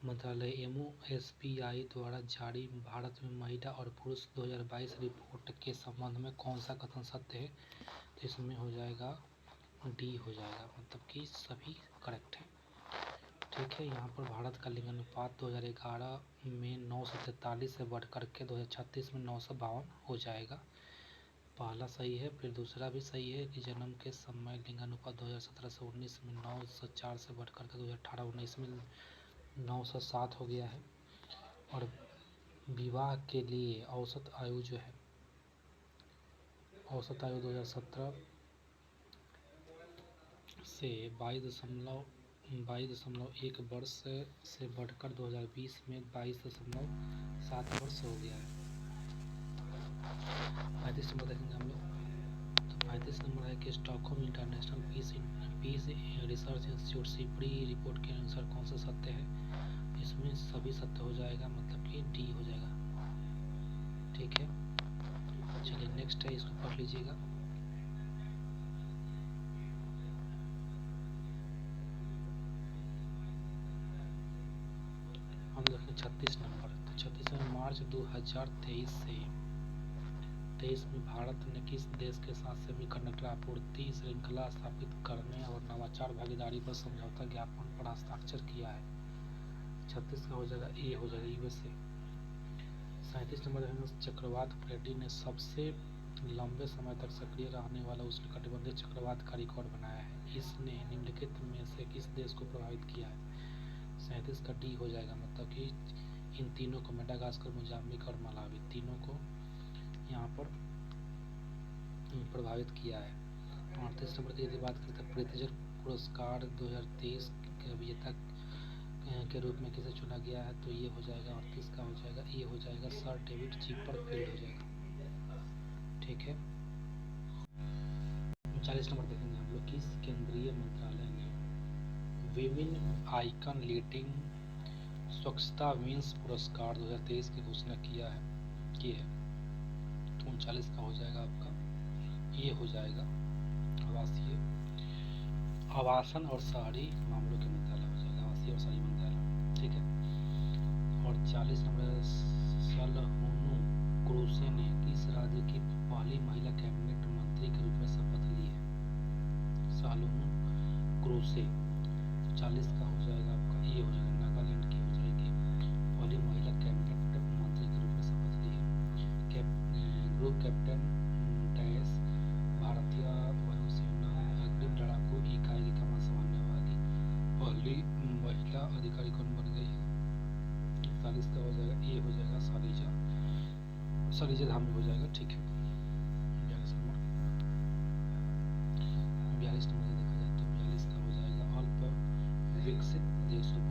मंत्रालय MoSPI द्वारा जारी भारत में महिला और पुरुष 2022 रिपोर्ट के संबंध में कौन सा कथन सत्य है? तो इसमें हो जाएगा डी हो जाएगा, मतलब कि सभी करेक्ट है। ठीक है, यहाँ पर भारत का लिंगानुपात 2011 में 943 से बढ़कर के 2036 में 952 हो जाएगा। पहला सही है। फिर दूसरा भी सही है कि जन्म के समय लिंगानुपात 2017 से 19 में 904 से बढ़कर के 2018-19 में 907 हो गया है। और विवाह के लिए औसत आयु जो है, औसत आयु 2017 से 22.1 वर्ष से बढ़कर 2020 में 22.7 वर्ष हो गया है। 35 नंबर देखेंगे हम लोग। तो 35 नंबर है कि Stockholm International Peace Research Institute SIPRI report के अनुसार कौन सा सत्य है? इसमें सभी सत्य हो जाएगा, मतलब कि डी हो जाएगा। ठीक है, चलिए नेक्स्ट है, इसको पढ़ लीजिएगा। हम देखें 36 नंबर। तो 36 में मार्च 2023 से 23 में भारत ने किस देश के साथ सेमीकंडक्टर आपूर्ति श्रृंखला स्थापित करने और नवाचार भागीदारी पर समझौता ज्ञापन पर हस्ताक्षर किया है? 36 का हो जाएगा ए हो जाएगा, USA। 37 नंबर है, चक्रवात फ्रेडी ने सबसे लंबे समय तक सक्रिय रहने वाला उष्णकटिबंधीय चक्रवात का रिकॉर्ड बनाया है। इसने निम्नलिखित में से किस देश को प्रभावित किया है? 37 का डी हो जाएगा, मतलब कि इन तीनों को, मेडागास्कर, मोजाम्बिक और मलावी, तीनों को यहाँ पर प्रभावित किया है। 38 नंबर की यदि बात करें तो प्रित्जर पुरस्कार 2023 के विजेता के रूप में किसे चुना गया है? तो ये हो जाएगा 38 का हो जाएगा ये हो जाएगा, सर डेविड चिपरफील्ड हो जाएगा। ठीक है, 39 नंबर देखेंगे हम लोग। किस केंद्रीय मंत्रालय ने विमेन आइकन लीडिंग स्वच्छता विंस पुरस्कार 2023 की घोषणा की है? तो 39 का हो जाएगा आपका ये हो जाएगा, आवासन और शहरी मामलों के मंत्रालय हो जाएगा, आवासीय और शहरी मंत्रालय। ठीक है, और 40 नंबर सलहूनु क्रूसे ने किस राज्य की पहली महिला कैबिनेट मंत्री के रूप में शपथ ली है? सलहूनु क्रूसे। 40 का हो जाएगा आपका ये हो जाएगा, नागालैंड की हो जाएगी, पहली महिला कैबिनेट मंत्री के रूप में शपथ ली है। ग्रुप कैप्टन डैश भारतीय वायुसेना अग्रिम लड़ाकू इकाई की कमान संभालने वाली पहली महिला अधिकारी कौन बन गई है? 41 का हो जाएगा ये हो जाएगा, सलीजा धामी हो जाएगा। ठीक है, 42 नंबर देखा जाए तो 42 का हो जाएगा, अल्प विकसित देशों